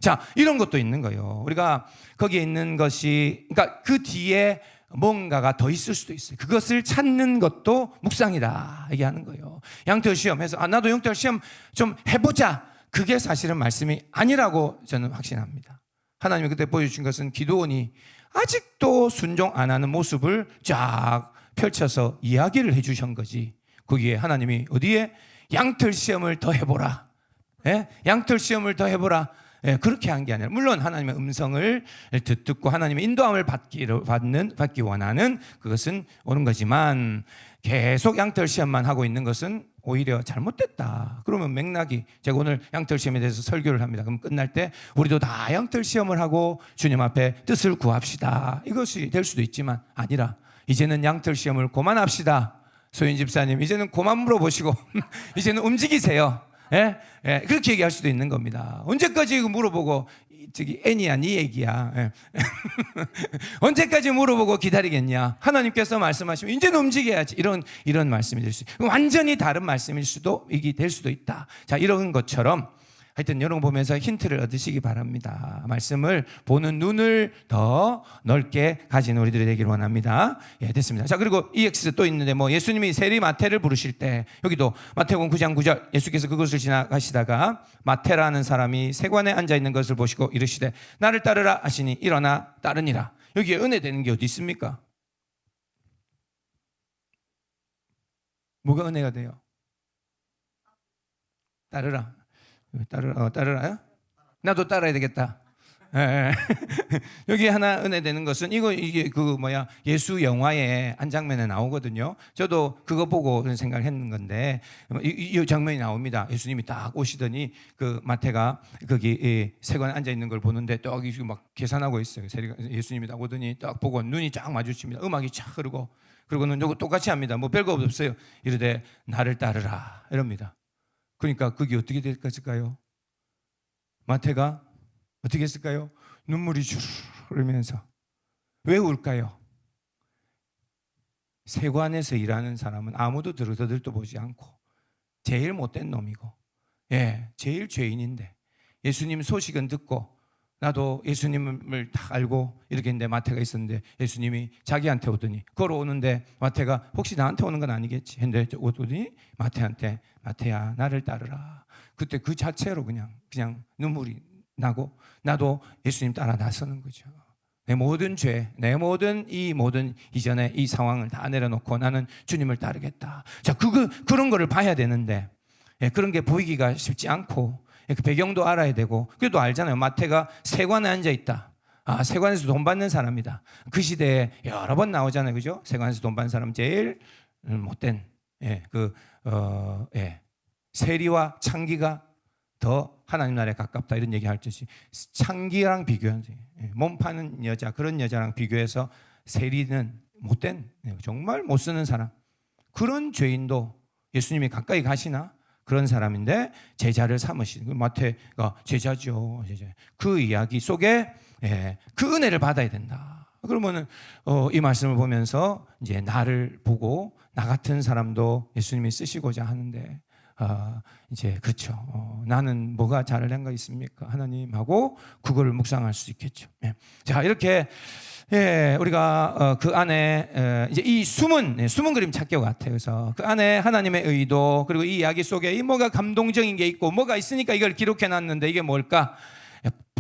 자 이런 것도 있는 거예요. 우리가 거기에 있는 것이 그러니까 그 뒤에 뭔가가 더 있을 수도 있어요. 그것을 찾는 것도 묵상이다 얘기하는 거예요. 양털 시험해서 나도 양털 시험 좀 해보자. 그게 사실은 말씀이 아니라고 저는 확신합니다. 하나님이 그때 보여주신 것은 기드온이 아직도 순종 안 하는 모습을 쫙 펼쳐서 이야기를 해주신 거지. 거기에 하나님이 어디에 양털 시험을 더 해보라. 양털 시험을 더 해보라. 그렇게 한 게 아니라 물론 하나님의 음성을 듣고 하나님의 인도함을 받기 원하는 그것은 옳은 거지만 계속 양털 시험만 하고 있는 것은 오히려 잘못됐다. 그러면 맥락이 제가 오늘 양털 시험에 대해서 설교를 합니다. 그럼 끝날 때 우리도 다 양털 시험을 하고 주님 앞에 뜻을 구합시다. 이것이 될 수도 있지만 아니라 이제는 양털 시험을 그만합시다. 소연 집사님 이제는 그만 물어보시고 이제는 움직이세요. 예? 예, 그렇게 얘기할 수도 있는 겁니다. 언제까지 물어보고 저기 애니야 네 얘기야. 예. 언제까지 물어보고 기다리겠냐? 하나님께서 말씀하시면 이제는 움직여야지. 이런 말씀이 될 수 있어요. 완전히 다른 말씀일 수도 이게 될 수도 있다. 자, 이런 것처럼 하여튼 이런 거 보면서 힌트를 얻으시기 바랍니다. 말씀을 보는 눈을 더 넓게 가진 우리들이 되기를 원합니다. 예, 됐습니다. 자, 그리고 EX 또 있는데 뭐 예수님이 세리 마태를 부르실 때 여기도 마태복음 9장 9절 예수께서 그것을 지나가시다가 마태라는 사람이 세관에 앉아 있는 것을 보시고 이르시되 나를 따르라 하시니 일어나 따르니라. 여기에 은혜 되는 게 어디 있습니까? 뭐가 은혜가 돼요? 따르라. 따르라요? 나도 따라야 되겠다. 예, 예. 여기 하나 은혜 되는 것은 이게 예수 영화의 한 장면에 나오거든요. 저도 그거 보고 그런 생각을 했는 건데 이 장면이 나옵니다. 예수님이 딱 오시더니 그 마태가 거기 세관에 앉아 있는 걸 보는데 딱 막 계산하고 있어요. 예수님이 딱 오더니 딱 보고 눈이 쫙 마주칩니다. 음악이 쫙 흐르고 그리고는 요거 똑같이 합니다. 뭐 별거 없어요. 이르되 나를 따르라 이럽니다. 그러니까 그게 어떻게 될까요? 마태가 어떻게 했을까요? 눈물이 줄 흐르면서 왜 울까요? 세관에서 일하는 사람은 아무도 들도 보지 않고 제일 못된 놈이고 제일 죄인인데 예수님 소식은 듣고 나도 예수님을 다 알고 이렇게 했는데 마태가 있었는데 예수님이 자기한테 오더니 걸어오는데 마태가 혹시 나한테 오는 건 아니겠지 했는데 오더니 마태한테 마태야 나를 따르라. 그때 그 자체로 그냥 눈물이 나고 나도 예수님 따라 나서는 거죠. 내 모든 죄, 내 모든 이전에 이 상황을 다 내려놓고 나는 주님을 따르겠다. 자, 그런 거를 봐야 되는데 그런 게 보이기가 쉽지 않고 그 배경도 알아야 되고 그래도 알잖아요. 마태가 세관에 앉아 있다. 세관에서 돈 받는 사람이다. 그 시대에 여러 번 나오잖아요, 그죠? 세관에서 돈 받는 사람 제일 못된 세리와 창기가 더 하나님 나라에 가깝다 이런 얘기할 듯이 창기랑 비교하지. 몸 파는 여자 그런 여자랑 비교해서 세리는 못된 정말 못 쓰는 사람 그런 죄인도 예수님이 가까이 가시나? 그런 사람인데 제자를 삼으시는 마태가 제자죠. 그 이야기 속에 그 은혜를 받아야 된다. 그러면은 이 말씀을 보면서 이제 나를 보고 나 같은 사람도 예수님이 쓰시고자 하는데 이제 그렇죠. 나는 뭐가 잘된 거 있습니까? 하나님하고 그거를 묵상할 수 있겠죠. 자, 이렇게 우리가 그 안에 이제 이 숨은 그림 찾기 같아요. 그래서 그 안에 하나님의 의도 그리고 이 이야기 속에 이 뭐가 감동적인 게 있고 뭐가 있으니까 이걸 기록해 놨는데 이게 뭘까?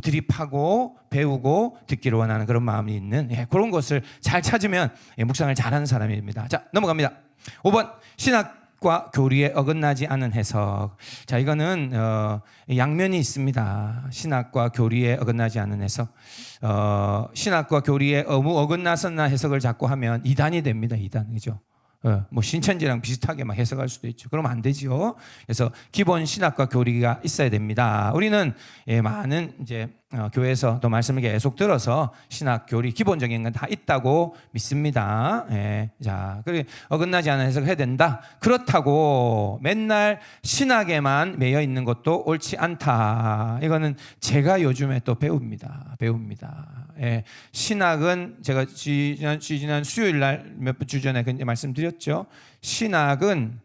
드립하고 배우고 듣기를 원하는 그런 마음이 있는 그런 것을 잘 찾으면 묵상을 잘하는 사람입니다. 자, 넘어갑니다. 5번 신학과 교리에 어긋나지 않은 해석. 자, 이거는 양면이 있습니다. 신학과 교리에 어긋나지 않은 해석. 신학과 교리에 어긋나서나 해석을 자꾸 하면 이단이 됩니다. 이단, 그죠? 뭐 신천지랑 비슷하게 막 해석할 수도 있죠. 그러면 안 되죠. 그래서 기본 신학과 교리가 있어야 됩니다. 우리는 많은 이제 교회에서 또 말씀을 계속 들어서 신학 교리 기본적인 건 다 있다고 믿습니다. 자, 그래 어긋나지 않은 해석을 해야 된다. 그렇다고 맨날 신학에만 매여 있는 것도 옳지 않다. 이거는 제가 요즘에 또 배웁니다. 신학은 제가 지난 수요일 날 몇 주 전에 말씀드렸죠. 신학은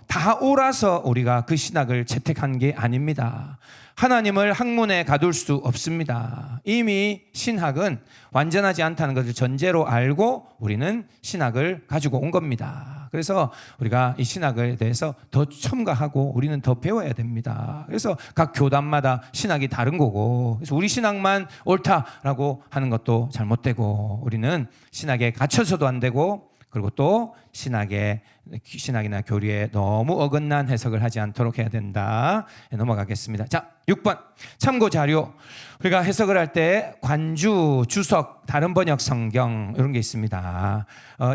다 옳아서 우리가 그 신학을 채택한 게 아닙니다. 하나님을 학문에 가둘 수 없습니다. 이미 신학은 완전하지 않다는 것을 전제로 알고 우리는 신학을 가지고 온 겁니다. 그래서 우리가 이 신학에 대해서 더 첨가하고 우리는 더 배워야 됩니다. 그래서 각 교단마다 신학이 다른 거고, 그래서 우리 신학만 옳다라고 하는 것도 잘못되고, 우리는 신학에 갇혀서도 안 되고, 그리고 또 신학이나 교리에 너무 어긋난 해석을 하지 않도록 해야 된다. 넘어가겠습니다. 자, 6번 참고 자료. 우리가 해석을 할 때 관주, 주석, 다른 번역 성경 이런 게 있습니다.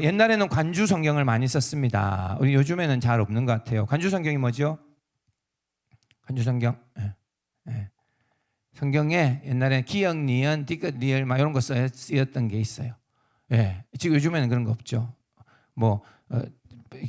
옛날에는 관주 성경을 많이 썼습니다. 우리 요즘에는 잘 없는 것 같아요. 관주 성경이 뭐죠? 관주 성경. 성경에 옛날에는 기역, 니은, 디귿, 리을 막 이런 거 쓰였던 게 있어요. 지금 요즘에는 그런 거 없죠. 뭐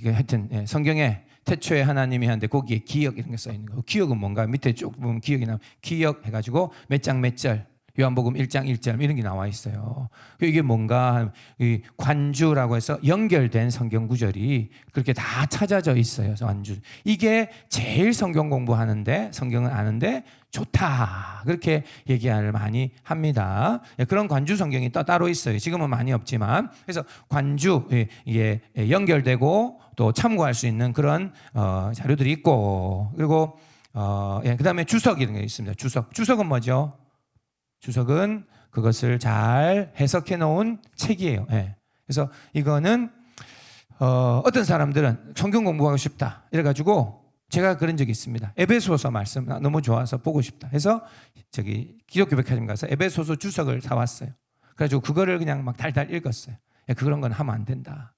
이게 하여튼 성경에 태초에 하나님이 하는데 거기에 기억 이런 게 써 있는 거예요. 기억은 뭔가 밑에 쭉 보면 기억이 나면 기억 해가지고 몇 장 몇 절 요한복음 1장 1절 이런 게 나와 있어요. 이게 뭔가 이 관주라고 해서 연결된 성경 구절이 그렇게 다 찾아져 있어요. 관주. 이게 제일 성경 공부하는데 성경을 아는데 좋다. 그렇게 얘기를 많이 합니다. 그런 관주 성경이 또 따로 있어요. 지금은 많이 없지만. 그래서 관주 이게 연결되고 또 참고할 수 있는 그런 자료들이 있고 그리고 그다음에 주석 이런 게 있습니다. 주석은 뭐죠? 주석은 그것을 잘 해석해 놓은 책이에요. 그래서 이거는 어떤 사람들은 성경 공부하고 싶다 이래가지고 제가 그런 적이 있습니다. 에베소서 말씀 너무 좋아서 보고 싶다 해서 저기 기독교 백화점 가서 에베소서 주석을 사왔어요. 그래가지고 그거를 그냥 막 달달 읽었어요. 그런 건 하면 안 된다.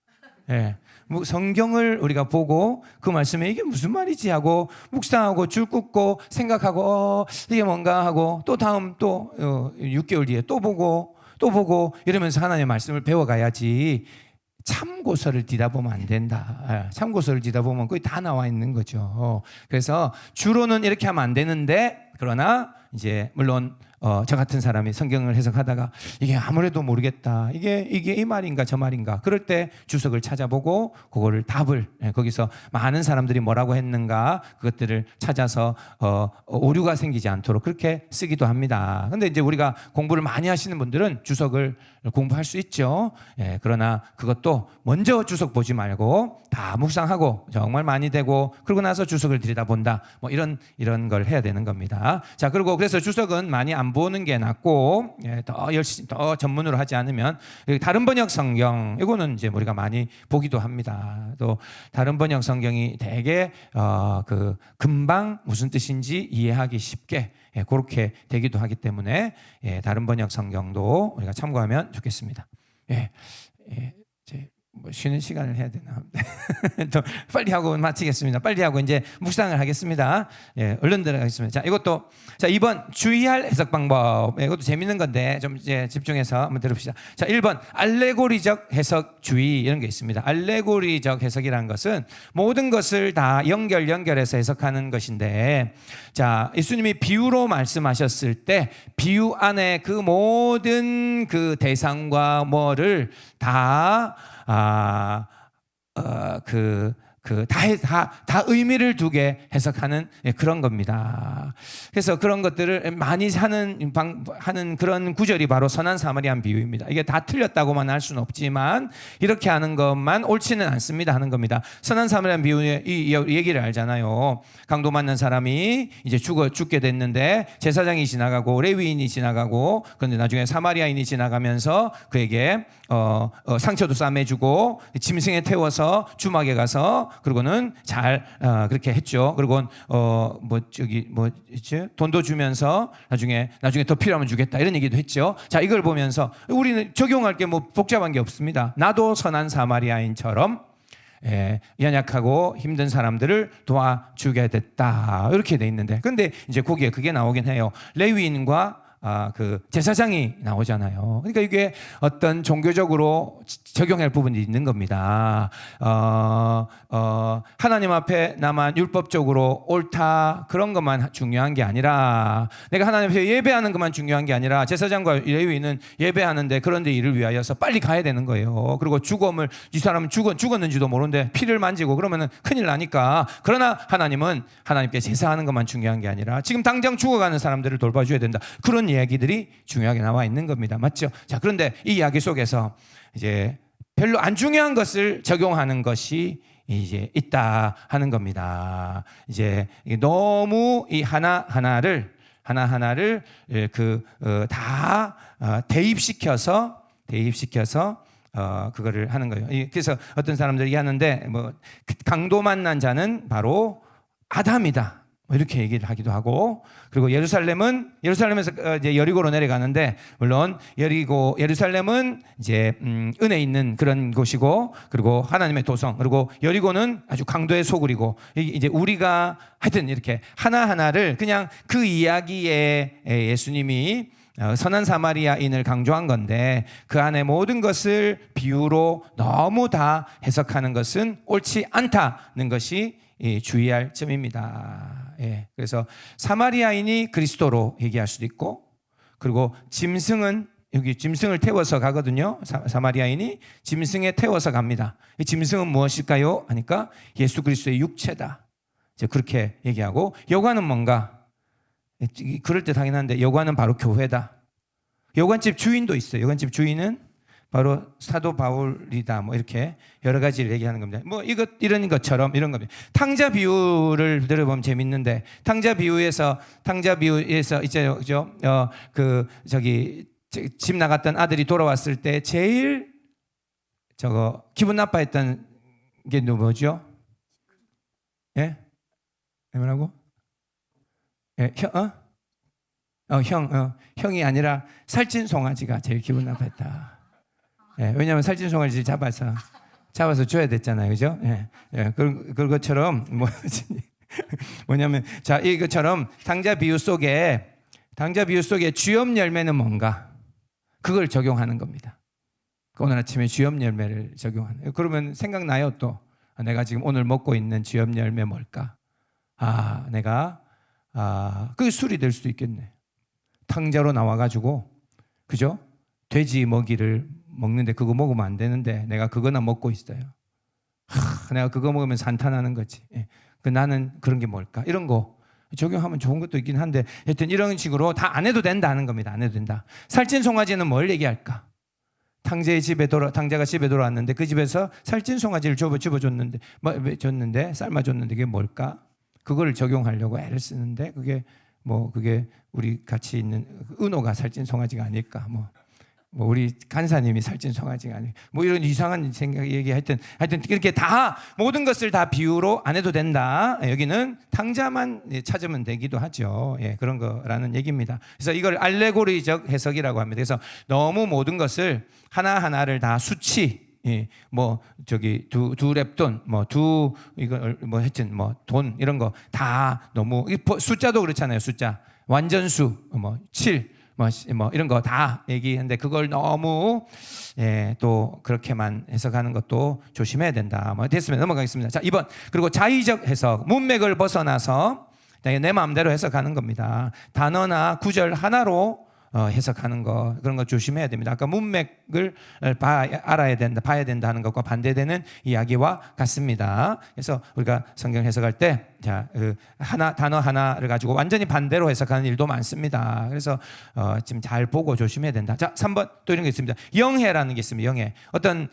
성경을 우리가 보고 그 말씀에 이게 무슨 말이지 하고 묵상하고 줄 긋고 생각하고 이게 뭔가 하고 또 다음 또 6개월 뒤에 또 보고 이러면서 하나님의 말씀을 배워가야지 참고서를 뒤다 보면 안 된다. 참고서를 뒤다 보면 거의 다 나와 있는 거죠. 그래서 주로는 이렇게 하면 안 되는데 그러나 이제 물론 저 같은 사람이 성경을 해석하다가 이게 아무래도 모르겠다. 이게 이 말인가 저 말인가. 그럴 때 주석을 찾아보고 그거를 답을 거기서 많은 사람들이 뭐라고 했는가 그것들을 찾아서 오류가 생기지 않도록 그렇게 쓰기도 합니다. 근데 이제 우리가 공부를 많이 하시는 분들은 주석을 공부할 수 있죠. 그러나 그것도 먼저 주석 보지 말고 다 묵상하고 정말 많이 되고 그러고 나서 주석을 들여다본다. 뭐 이런 걸 해야 되는 겁니다. 자, 그리고 그래서 주석은 많이 안 보는 게 낫고 더 열심히 더 전문으로 하지 않으면 다른 번역 성경 이거는 이제 우리가 많이 보기도 합니다. 또 다른 번역 성경이 되게 금방 무슨 뜻인지 이해하기 쉽게 그렇게 되기도 하기 때문에 다른 번역 성경도 우리가 참고하면 좋겠습니다. 이제 뭐 쉬는 시간을 해야 되나? 또 빨리 하고 마치겠습니다. 빨리 하고 이제 묵상을 하겠습니다. 얼른 들어가겠습니다. 자, 이것도 자 2번 주의할 해석 방법. 이것도 재밌는 건데 좀 이제 집중해서 한번 들읍시다. 자, 1번 알레고리적 해석 주의 이런 게 있습니다. 알레고리적 해석이라는 것은 모든 것을 다 연결해서 해석하는 것인데, 자, 예수님이 비유로 말씀하셨을 때 비유 안에 그 모든 그 대상과 뭐를 다 다 의미를 두게 해석하는 그런 겁니다. 그래서 그런 것들을 많이 하는 그런 구절이 바로 선한 사마리안 비유입니다. 이게 다 틀렸다고만 할 수는 없지만 이렇게 하는 것만 옳지는 않습니다 하는 겁니다. 선한 사마리안 비유의 이 얘기를 알잖아요. 강도 맞는 사람이 이제 죽게 됐는데 제사장이 지나가고 레위인이 지나가고 그런데 나중에 사마리아인이 지나가면서 그에게 상처도 싸매주고 짐승에 태워서 주막에 가서 그리고는 잘 그렇게 했죠. 그리고 돈도 주면서 나중에 더 필요하면 주겠다 이런 얘기도 했죠. 자, 이걸 보면서 우리는 적용할 게 뭐 복잡한 게 없습니다. 나도 선한 사마리아인처럼 연약하고 힘든 사람들을 도와주게 됐다 이렇게 돼 있는데, 근데 이제 거기에 그게 나오긴 해요. 레위인과 그 제사장이 나오잖아요. 그러니까 이게 어떤 종교적으로 적용할 부분이 있는 겁니다. 하나님 앞에 나만 율법적으로 옳다 그런 것만 중요한 게 아니라, 내가 하나님 앞에 예배하는 것만 중요한 게 아니라 제사장과 레위인은 예배하는데 그런데 이를 위하여서 빨리 가야 되는 거예요. 그리고 이 사람은 죽었는지도 모르는데 피를 만지고 그러면은 큰일 나니까. 그러나 하나님은 하나님께 제사하는 것만 중요한 게 아니라 지금 당장 죽어가는 사람들을 돌봐줘야 된다. 그런 이야기들이 중요하게 나와 있는 겁니다. 맞죠? 자, 그런데 이 이야기 속에서 이제 별로 안 중요한 것을 적용하는 것이 이제 있다 하는 겁니다. 이제 너무 이 하나하나를 다 대입시켜서 그거를 하는 거예요. 그래서 어떤 사람들이 하는데 강도 만난 자는 바로 아담이다. 이렇게 얘기를 하기도 하고, 그리고 예루살렘에서 이제 여리고로 내려가는데, 물론 예루살렘은 이제 은혜 있는 그런 곳이고, 그리고 하나님의 도성, 그리고 여리고는 아주 강도의 소굴이고, 이제 우리가 하여튼 이렇게 하나하나를 그냥 그 이야기에 예수님이 선한 사마리아인을 강조한 건데 그 안에 모든 것을 비유로 너무 다 해석하는 것은 옳지 않다는 것이 주의할 점입니다. 예, 그래서 사마리아인이 그리스도로 얘기할 수도 있고, 그리고 짐승은 여기 짐승을 태워서 가거든요. 사마리아인이 짐승에 태워서 갑니다. 이 짐승은 무엇일까요? 하니까 예수 그리스도의 육체다. 이제 그렇게 얘기하고, 여관은 뭔가? 그럴 때 당연한데 여관은 바로 교회다. 여관집 주인도 있어요. 여관집 주인은 바로 사도 바울이다. 뭐 이렇게 여러 가지를 얘기하는 겁니다. 뭐 이런 것처럼 이런 겁니다. 탕자 비유를 들어보면 재밌는데, 탕자 비유에서 이제 그죠? 집 나갔던 아들이 돌아왔을 때 제일 기분 나빠했던 게 뭐죠? 예? 뭐라고? 예, 형이 아니라 살찐 송아지가 제일 기분 나빴다. 예, 왜냐하면 살찐 송아지를 잡아서 줘야 됐잖아요, 그죠? 예, 그것처럼 뭐냐면 자, 이것처럼 당자 비유 속에 주엽 열매는 뭔가? 그걸 적용하는 겁니다. 오늘 아침에 주엽 열매를 적용하는. 그러면 생각나요 또. 내가 지금 오늘 먹고 있는 주엽 열매 뭘까? 그게 술이 될 수도 있겠네. 탕자로 나와가지고, 그죠? 돼지 먹이를 먹는데 그거 먹으면 안 되는데 내가 그거나 먹고 있어요. 내가 그거 먹으면 산탄하는 거지. 나는 그런 게 뭘까? 이런 거 적용하면 좋은 것도 있긴 한데, 하여튼 이런 식으로 다 안 해도 된다는 겁니다. 안 해도 된다. 살찐 송아지는 뭘 얘기할까? 탕자가 집에 돌아왔는데 그 집에서 살찐 송아지를 줬는데 삶아줬는데 그게 뭘까? 그걸 적용하려고 애를 쓰는데 그게 우리 같이 있는 은호가 살찐 송아지가 아닐까? 뭐 우리 간사님이 살찐 송아지가 아닐까? 뭐 이런 이상한 생각 하여튼 이렇게 다 모든 것을 다 비유로 안 해도 된다. 여기는 탕자만 찾으면 되기도 하죠. 예, 그런 거라는 얘기입니다. 그래서 이걸 알레고리적 해석이라고 합니다. 그래서 너무 모든 것을 하나하나를 다 수치, 두 랩돈, 돈 이런 거 다 너무, 숫자도 그렇잖아요. 숫자 완전수 7 이런 거 다 얘기하는데 그걸 너무 또 그렇게만 해석하는 것도 조심해야 된다. 됐으면 넘어가겠습니다. 자, 2번. 그리고 자의적 해석, 문맥을 벗어나서 내 마음대로 해석하는 겁니다. 단어나 구절 하나로 해석하는 거, 그런 거 조심해야 됩니다. 아까 문맥을 봐야 된다 하는 것과 반대되는 이야기와 같습니다. 그래서 우리가 성경 해석할 때 단어 하나를 가지고 완전히 반대로 해석하는 일도 많습니다. 그래서 지금 잘 보고 조심해야 된다. 자, 3번 또 이런 게 있습니다. 영해라는 게 있습니다. 영해. 어떤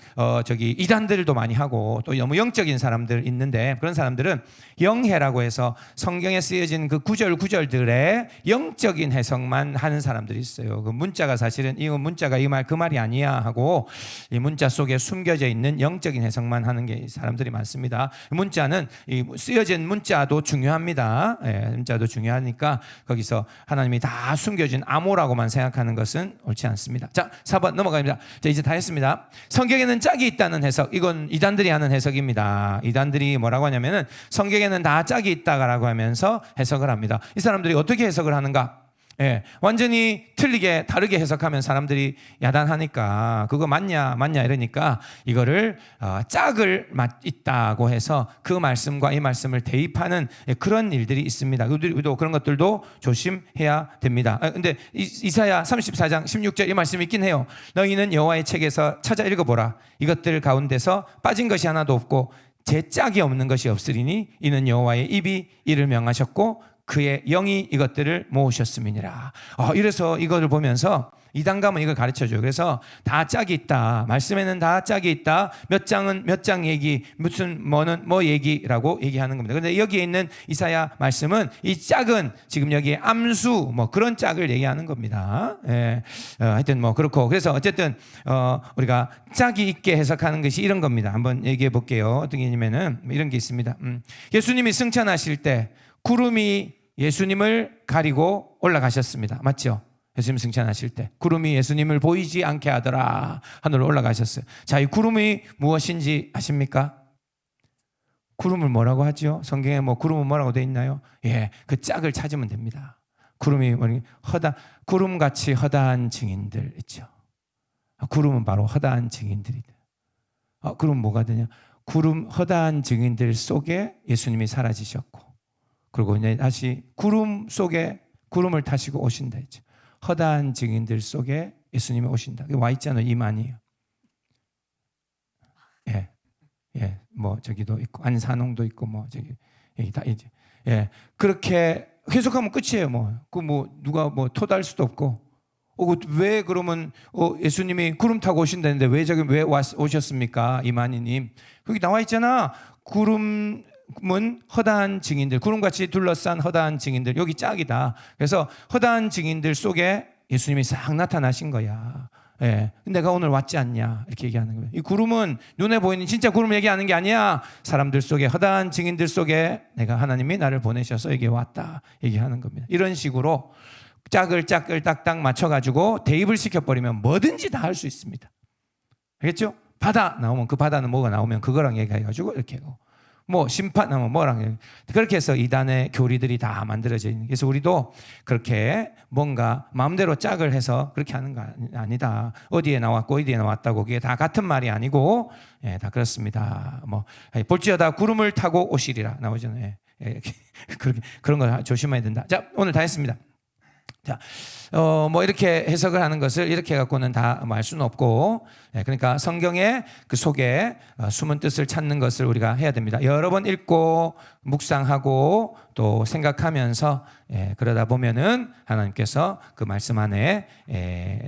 이단들도 많이 하고 또 너무 영적인 사람들 있는데, 그런 사람들은 영해라고 해서 성경에 쓰여진 그 구절들의 영적인 해석만 하는 사람들이 있어요. 그 문자가 사실은 문자가 이 말 그 말이 아니야 하고 이 문자 속에 숨겨져 있는 영적인 해석만 하는 게 사람들이 많습니다. 문자는 쓰여진 문자도 중요합니다. 문자도 중요하니까 거기서 하나님이 다 숨겨진 암호라고만 생각하는 것은 옳지 않습니다. 자, 4번 넘어갑니다. 자, 이제 다 했습니다. 성경에는 짝이 있다는 해석, 이건 이단들이 하는 해석입니다. 이단들이 뭐라고 하냐면은 성경에는 다 짝이 있다라고 하면서 해석을 합니다. 이 사람들이 어떻게 해석을 하는가? 완전히 틀리게 다르게 해석하면 사람들이 야단하니까 그거 맞냐 이러니까 이거를 짝을 있다고 해서 그 말씀과 이 말씀을 대입하는 그런 일들이 있습니다. 우리도 그런 것들도 조심해야 됩니다. 근데 이사야 34장 16절 이 말씀이 있긴 해요. 너희는 여호와의 책에서 찾아 읽어보라. 이것들 가운데서 빠진 것이 하나도 없고 제 짝이 없는 것이 없으리니 이는 여호와의 입이 이를 명하셨고 그의 영이 이것들을 모으셨음이니라. 이래서 이거를 보면서 이단감은 이걸 가르쳐줘요. 그래서 다 짝이 있다. 말씀에는 다 짝이 있다. 몇 장은 몇 장 얘기, 뭐는 뭐 얘기라고 얘기하는 겁니다. 그런데 여기에 있는 이사야 말씀은 이 짝은 지금 여기 암수 그런 짝을 얘기하는 겁니다. 하여튼 그렇고, 그래서 어쨌든 우리가 짝이 있게 해석하는 것이 이런 겁니다. 한번 얘기해 볼게요. 어떤 게냐면은 이런 게 있습니다. 예수님이 승천하실 때 구름이 예수님을 가리고 올라가셨습니다. 맞죠? 예수님 승천하실 때 구름이 예수님을 보이지 않게 하더라. 하늘로 올라가셨어요. 자, 이 구름이 무엇인지 아십니까? 구름을 뭐라고 하죠? 성경에 구름은 뭐라고 되어 있나요? 그 짝을 찾으면 됩니다. 구름이 뭐니 구름같이 허다한 증인들 있죠. 구름은 바로 허다한 증인들이다. 그럼 뭐가 되냐? 구름 허다한 증인들 속에 예수님이 사라지셨고, 그리고 이제 다시 구름 속에 구름을 타시고 오신다 했죠. 허다한 증인들 속에 예수님이 오신다. 와 있잖아요. 이만희요. 예, 뭐 저기도 있고 안산홍도 있고 뭐 저기 여기 다 이제 그렇게 해석하면 끝이에요. 뭐 누가 뭐 토달 수도 없고. 왜 그러면 예수님이 구름 타고 오신다는데 왜 오셨습니까? 이만희님 거기 나와 있잖아. 구름은 허다한 증인들, 구름같이 둘러싼 허다한 증인들. 여기 짝이다. 그래서 허다한 증인들 속에 예수님이 싹 나타나신 거야. 내가 오늘 왔지 않냐 이렇게 얘기하는 거예요. 이 구름은 눈에 보이는 진짜 구름 얘기하는 게 아니야. 사람들 속에 허다한 증인들 속에 내가 하나님이 나를 보내셔서 여기에 왔다 얘기하는 겁니다. 이런 식으로 짝을 딱딱 맞춰가지고 대입을 시켜버리면 뭐든지 다 할 수 있습니다. 알겠죠? 바다 나오면 그 바다는 뭐가 나오면 그거랑 얘기해가지고 이렇게 하고, 뭐 심판 나오면 뭐랑 그렇게 해서 이단의 교리들이 다 만들어져 있는. 그래서 우리도 그렇게 뭔가 마음대로 짝을 해서 그렇게 하는 거 아니다. 어디에 나왔고 어디에 나왔다고 그게 다 같은 말이 아니고 다 그렇습니다. 뭐 볼지어다 구름을 타고 오시리라 나오잖아요. 그런 거 조심해야 된다. 자, 오늘 다 했습니다. 자, 뭐 이렇게 해석을 하는 것을 이렇게 갖고는 다 알 수는 없고, 그러니까 성경의 그 속에 숨은 뜻을 찾는 것을 우리가 해야 됩니다. 여러 번 읽고 묵상하고 또 생각하면서 그러다 보면은 하나님께서 그 말씀 안에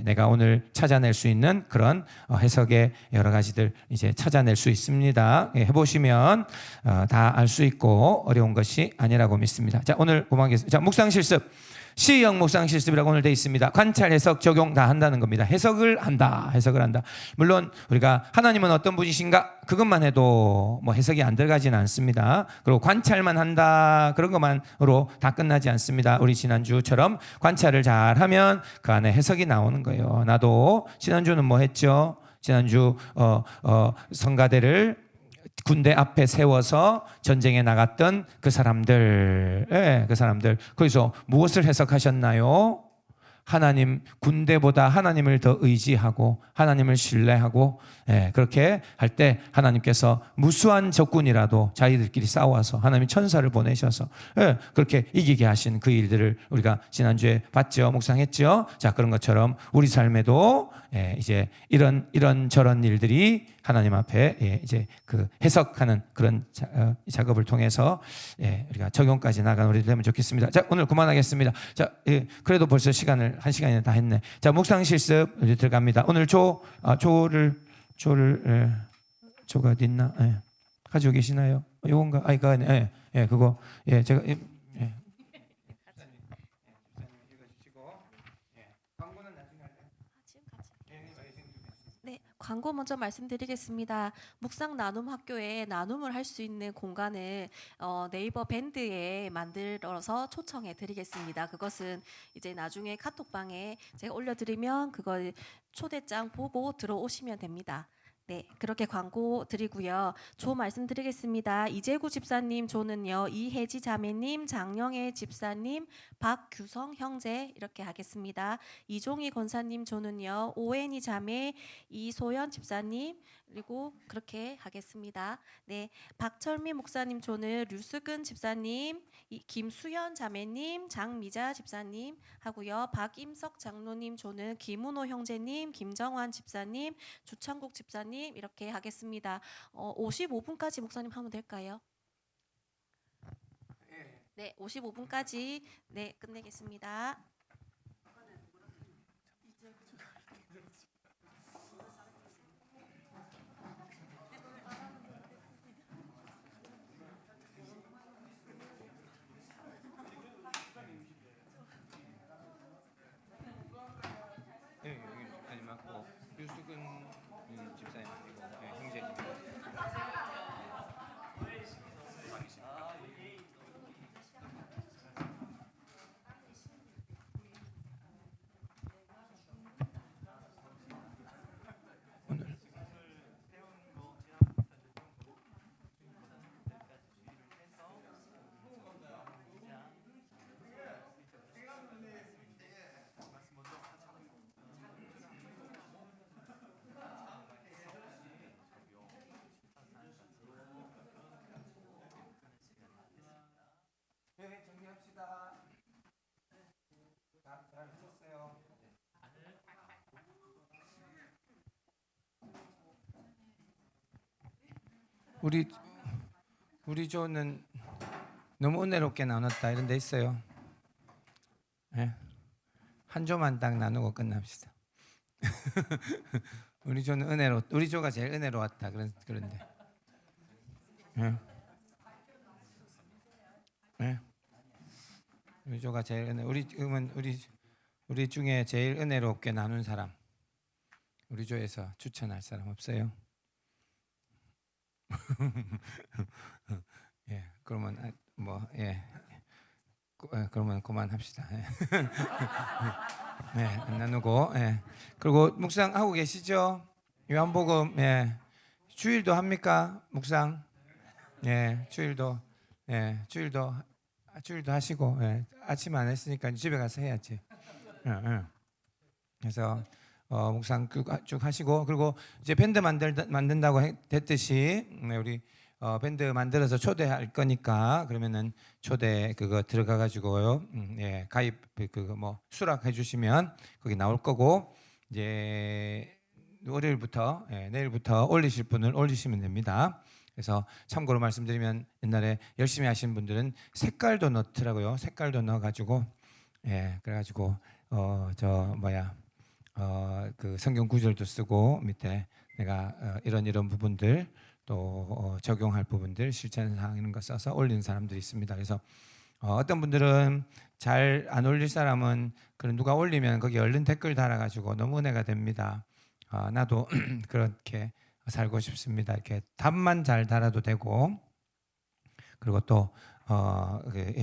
내가 오늘 찾아낼 수 있는 그런 해석의 여러 가지들 이제 찾아낼 수 있습니다. 해보시면 다 알 수 있고 어려운 것이 아니라고 믿습니다. 자, 오늘 고마겠습니다. 자, 묵상 실습. 시형 묵상 실습이라고 오늘 되어 있습니다. 관찰, 해석, 적용 다 한다는 겁니다. 해석을 한다. 물론 우리가 하나님은 어떤 분이신가 그것만 해도 뭐 해석이 안 들어가지는 않습니다. 그리고 관찰만 한다 그런 것만으로 다 끝나지 않습니다. 우리 지난주처럼 관찰을 잘하면 그 안에 해석이 나오는 거예요. 나도 지난주는 뭐 했죠? 지난주 성가대를 군대 앞에 세워서 전쟁에 나갔던 그 사람들, 거기서 무엇을 해석하셨나요? 하나님, 군대보다 하나님을 더 의지하고 하나님을 신뢰하고 그렇게 할 때 하나님께서 무수한 적군이라도 자기들끼리 싸워서 하나님이 천사를 보내셔서 그렇게 이기게 하신 그 일들을 우리가 지난주에 봤죠. 묵상했죠. 자, 그런 것처럼 우리 삶에도 이제 이런 저런 일들이 하나님 앞에 이제 그 해석하는 그런 작업을 통해서 우리가 적용까지 나가는 우리 되면 좋겠습니다. 자, 오늘 그만하겠습니다. 자, 그래도 벌써 시간을 1시간이나 다 했네. 자, 묵상 실습 이제 들어갑니다. 오늘 조가 어디 있나? 가지고 계시나요? 요건가? 이거 그거 제가 네, 광고 먼저 말씀드리겠습니다. 묵상 나눔 학교에 나눔을 할 수 있는 공간을 네이버 밴드에 만들어서 초청해 드리겠습니다. 그것은 이제 나중에 카톡방에 제가 올려드리면 그걸 초대장 보고 들어오시면 됩니다. 네, 그렇게 광고 드리고요. 조 말씀드리겠습니다. 이재구 집사님 조는요, 이혜지 자매님, 장영애 집사님, 박규성 형제 이렇게 하겠습니다. 이종희 권사님 조는요, 오애니 자매, 이소연 집사님 그리고 그렇게 하겠습니다. 네, 박철미 목사님 조는 류수근 집사님, 김수연 자매님, 장미자 집사님 하고요. 박임석 장로님 조는 김은호 형제님, 김정환 집사님, 주창국 집사님 이렇게 하겠습니다. 55분까지 목사님 하면 될까요? 네, 55분까지 네, 끝내겠습니다. 유수근 집사님 형제님. 우리 조는 너무 은혜롭게 나눴다 이런 데 있어요. 예? 한 조만 딱 나누고 끝납시다. 우리 조는 우리 조가 제일 은혜로웠다 그런데. 예? 예? 우리 조가 제일 우리 중에 제일 은혜롭게 나눈 사람 우리 조에서 추천할 사람 없어요? 예, 그러면 그러면 그만합시다. 예. 네, 안 나누고. 예. 그리고 묵상 하고 계시죠? 요한복음. 예. 주일도 합니까? 묵상. 예, 주일도. 예, 주일도 하시고. 예. 아침 안 했으니까 집에 가서 해야지. 예, 예. 그래서 묵상 쭉 하시고 그리고 이제 밴드 만든다고 됐듯이 우리 밴드 만들어서 초대할 거니까 그러면은 초대 그거 들어가 가지고요. 예, 가입 그거 뭐 수락해 주시면 거기 나올 거고 이제 월요일부터 내일부터 올리실 분을 올리시면 됩니다. 그래서 참고로 말씀드리면 옛날에 열심히 하신 분들은 색깔도 넣더라고요. 색깔도 넣어 가지고 그래 가지고 그 성경 구절도 쓰고 밑에 내가 이런 부분들 또 적용할 부분들 실천상 이런 거 써서 올리는 사람들이 있습니다. 그래서 어떤 분들은 잘 안 올릴 사람은 그런 누가 올리면 거기 얼른 댓글 달아가지고 너무 은혜가 됩니다. 나도 그렇게 살고 싶습니다. 이렇게 답만 잘 달아도 되고 그리고 또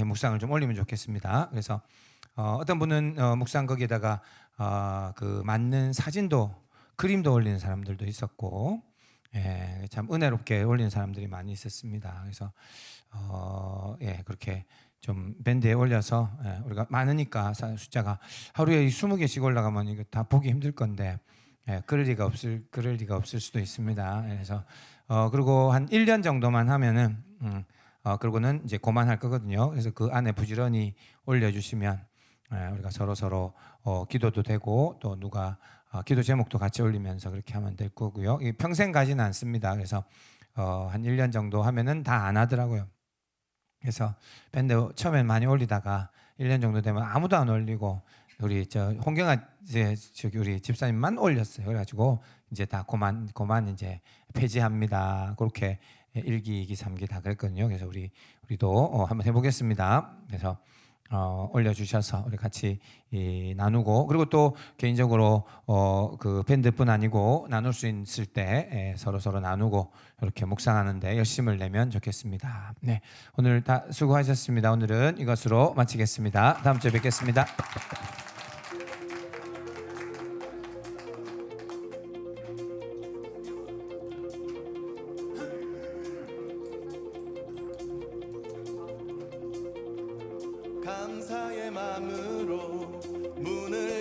묵상을 좀 올리면 좋겠습니다. 그래서 어떤 분은 묵상 거기에다가 그 맞는 사진도 그림도 올리는 사람들도 있었고 참 은혜롭게 올리는 사람들이 많이 있었습니다. 그래서 그렇게 좀 밴드에 올려서 우리가 많으니까 숫자가 하루에 20개씩 올라가면 이거 다 보기 힘들 건데 그럴 리가 없을 수도 있습니다. 그래서 그리고 한 1년 정도만 하면은 그러고는 이제 그만할 거거든요. 그래서 그 안에 부지런히 올려주시면 우리가 서로 기도도 되고 또 누가 기도 제목도 같이 올리면서 그렇게 하면 될 거고요. 평생 가지는 않습니다. 그래서 한 1년 정도 하면은 다 안 하더라고요. 그래서 밴드 처음엔 많이 올리다가 1년 정도 되면 아무도 안 올리고 우리 홍경아 우리 집사님만 올렸어요. 그래가지고 이제 다 그만 이제 폐지합니다. 그렇게 1기, 2기, 3기 다 그랬거든요. 그래서 우리도 한번 해보겠습니다. 그래서 올려주셔서 우리 같이 나누고 그리고 또 개인적으로 그 밴드뿐 아니고 나눌 수 있을 때 서로 나누고 이렇게 묵상하는데 열심을 내면 좋겠습니다. 네, 오늘 다 수고하셨습니다. 오늘은 이것으로 마치겠습니다. 다음 주에 뵙겠습니다. 감사의 마음으로 문을